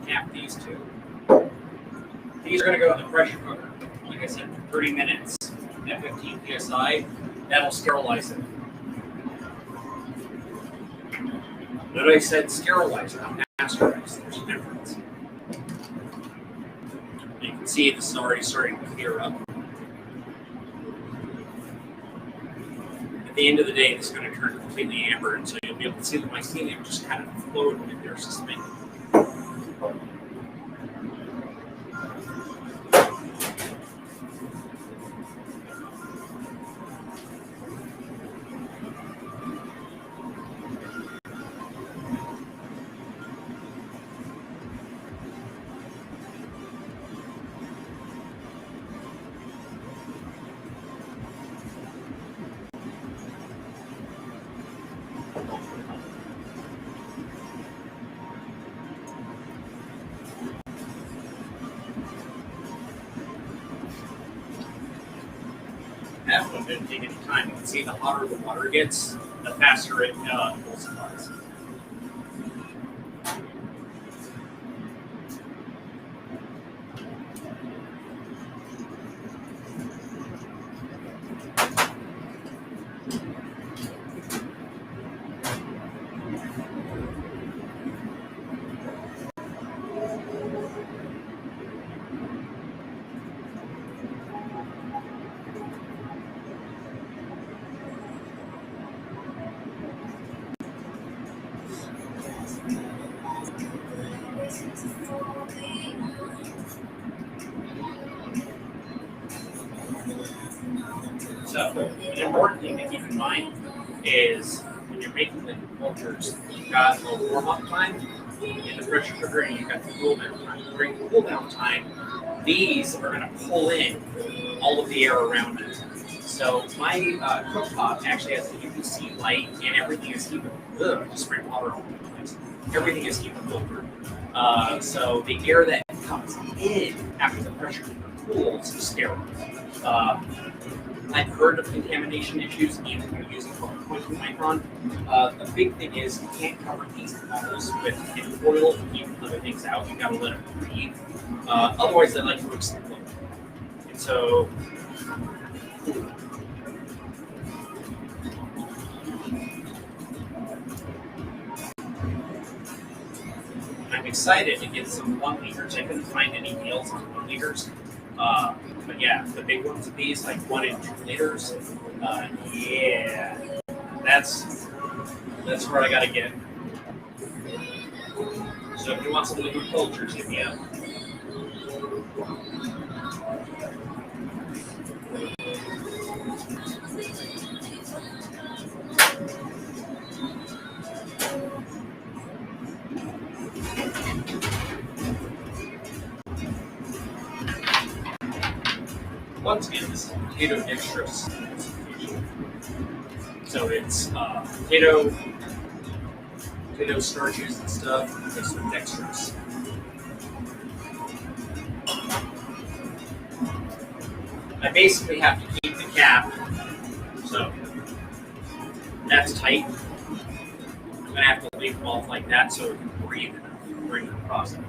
Cap these two. These are going to go in the pressure cooker. Like I said, for 30 minutes at 15 psi. That'll sterilize it. But I said sterilize it, not pasteurize. There's a difference. You can see this is already starting to clear up. At the end of the day, this is going to turn completely amber, and so you'll be able to see the mycelium just kind of float in there, suspended. That one didn't take any time. You can see the hotter the water gets, the faster it emulsifies. So, an important thing to keep in mind is when you're making the cultures, you've got a warm-up time in the pressure cooker and you've got the cool down time. During the cool down time, these are going to pull in all of the air around it. So my cooktop actually has the UVC light and everything is heat. Just spray water all over the place. Everything is heat filtered. So the air that comes in after the pressure cools is sterile. I've heard of contamination issues even when you're using 0.2 micron. The big thing is you can't cover these bottles with tin foil to keep other things out. You gotta let it breathe. Otherwise, they like to explode. And so, I'm excited to get some 1 liters. I couldn't find any deals on 1 liters. But yeah, the big ones of these, like 1 and 2 liters. Yeah, that's where I gotta get. So if you want some liquid cultures, hit me up. Once again, this is potato dextrose. So it's potato starches and stuff mixed with dextrose. I basically have to keep the cap, so that's tight. I'm gonna have to leave them off like that so it can breathe during the process.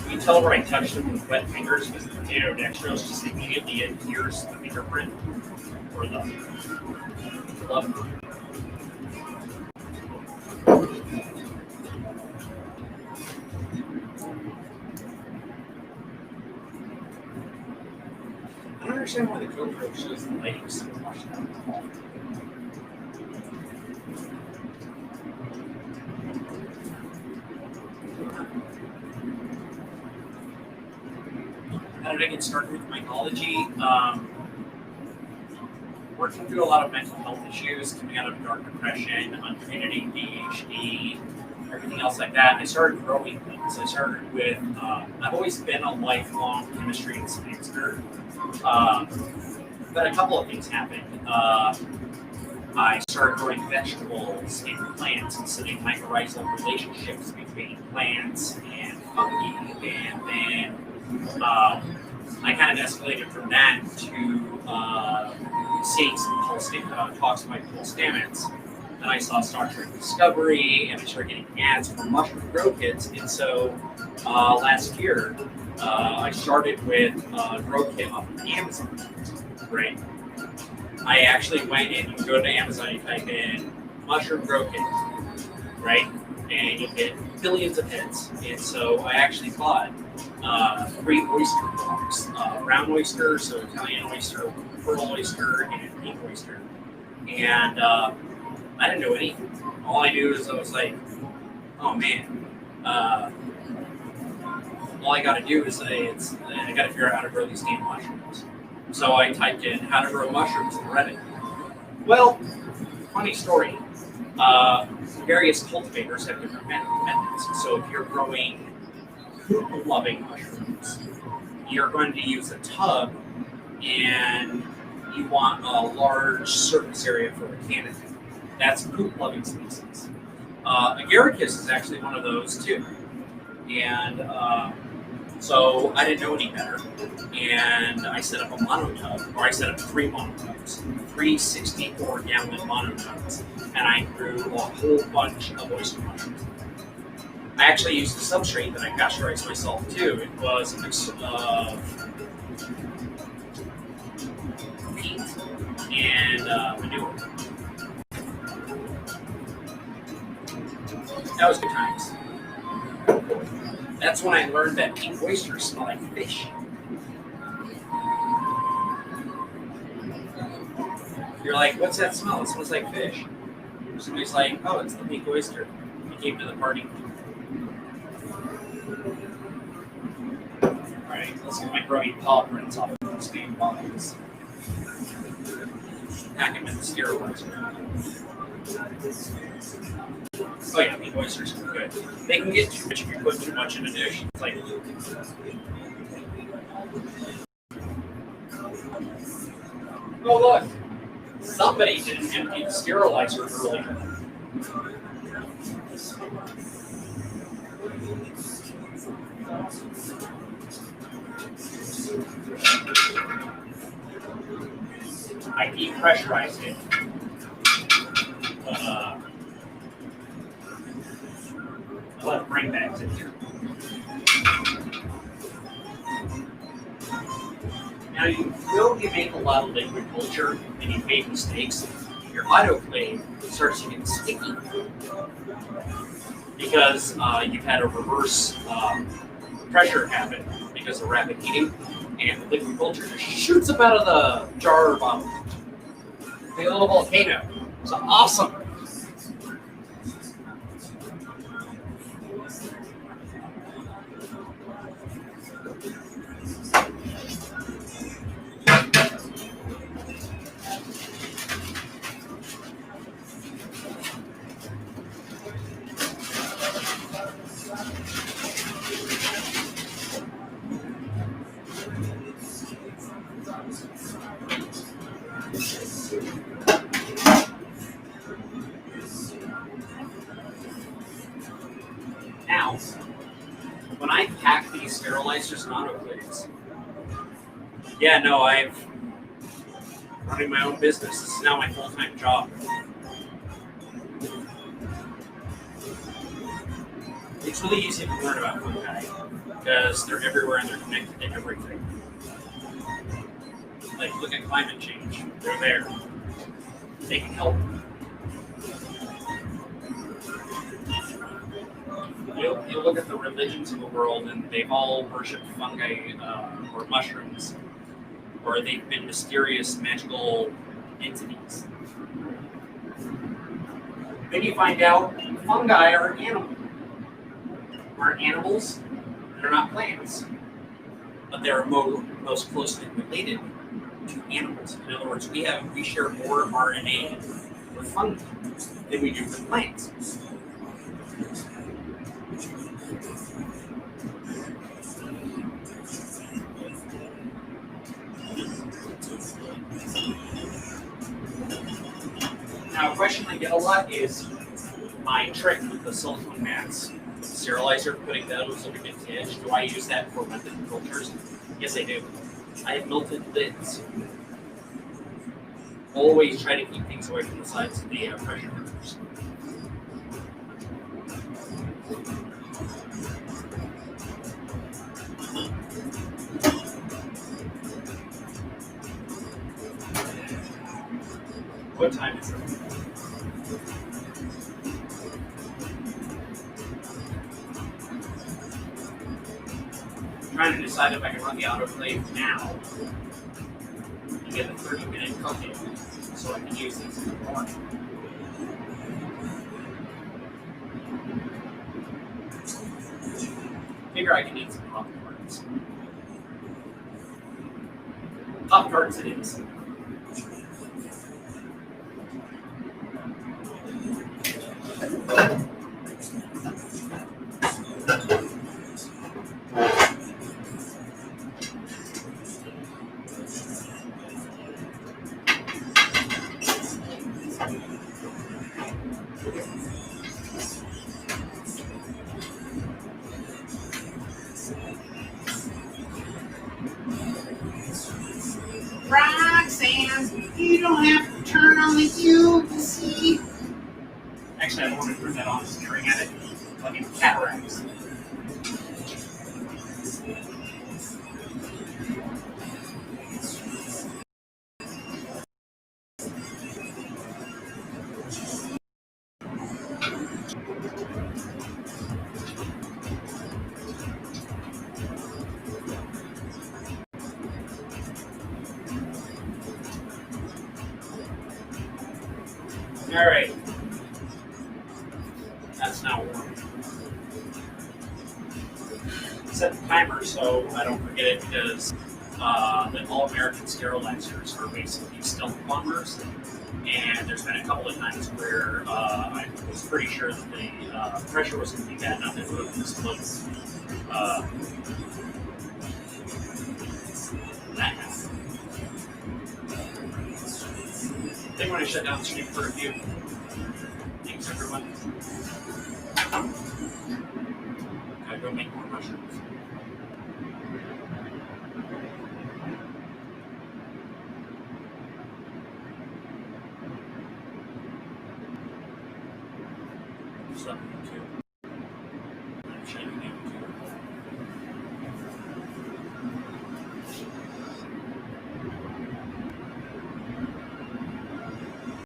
You tell where I touched them with wet fingers because the potato dextrose just immediately adheres to the fingerprint or the glove. I don't understand why the GoPro shows the lighting so much now. How did I get started with mycology? Working through a lot of mental health issues, coming out of dark depression, untreated ADHD, everything else like that. I started growing things. I started with, I've always been a lifelong chemistry and science nerd. But a couple of things happened. I started growing vegetables and plants and studying mycorrhizal relationships between plants and fungi, and then I kind of escalated from that to seeing some talks about pulse stamens. And I saw Star Trek Discovery, and I started getting ads for mushroom grow kits. And so last year, I started with a grow kit off of Amazon, right? I actually went in, you go to Amazon, you type in mushroom grow kit, right? And you get billions of hits. And so I actually bought 3 oyster blocks, brown oyster, so Italian oyster, pearl oyster, and pink oyster. And I didn't know anything. All I knew is I was like, oh man, all I got to do is I got to figure out how to grow these damn mushrooms. So I typed in how to grow mushrooms in Reddit. Well, funny story. Various cultivators have different methods. So if you're growing hoop-loving mushrooms, you're going to use a tub, and you want a large surface area for a canopy. That's hoop-loving species. Agaricus is actually one of those too. And so I didn't know any better, and I set up a monotub, or I set up 3 monotubs, 3 64-gallon monotubs, and I grew a whole bunch of oyster mushrooms. I actually used a substrate that I pasteurized myself too. It was a mix of peat and manure. That was good times. That That's when I learned that pink oysters smell like fish. You're like, what's that smell? It smells like fish. Somebody's like, oh, it's the pink oyster. He came to the party. Alright, let's get my grubby paw prints off of this game while I was packing in the sterilizer. Oh yeah, pink oysters are good. They can get too much if you put too much in a dish. It's like, oh look, somebody didn't empty the sterilizer earlier. I depressurized it. I'll have bring bags in here. Now you make a lot of liquid culture and you make mistakes, your autoclave starts to get sticky because you've had a reverse pressure happen because of rapid heating, and the liquid culture just shoots up out of the jar or bottle. Like a little volcano. It's awesome. Now, when I pack these sterilizers and autoclaves, I've running my own business. This is now my full-time job. It's really easy to learn about fungi because they're everywhere and they're connected to everything. Like, look at climate change. They're there. They can help. You'll look at the religions of the world, and they've all worshipped fungi or mushrooms, or they've been mysterious, magical entities. Then you find out fungi are animals. They're not plants, but they're most closely related to animals. In other words, we share more RNA with fungi than we do with plants. Now, a question I get a lot is my trick with the silicone mats, sterilizer, putting those over the edge. Do I use that for melted filters? Yes, I do. I have melted lids. Always try to keep things away from the sides of the pressure cookers. What time is it? I'm trying to decide if I can run the autoclave now and get a 30-minute cooking so I can use these in the morning. Figure I can eat some Pop-Tarts. Pop-Tarts it is. Roxanne, you don't have to turn on the tube to see. Actually, I don't want to turn that on to string at it. I'll get cataracts. All right. That's now warm. Set the timer so I don't forget it because the all-American sterilizers are basically stealth bombers, and there's been a couple of times where I was pretty sure that the pressure was going to be bad enough that it would explode. That happened. I think when I shut down the stream for a few. Thanks, everyone. Gotta go make more mushrooms. Something too.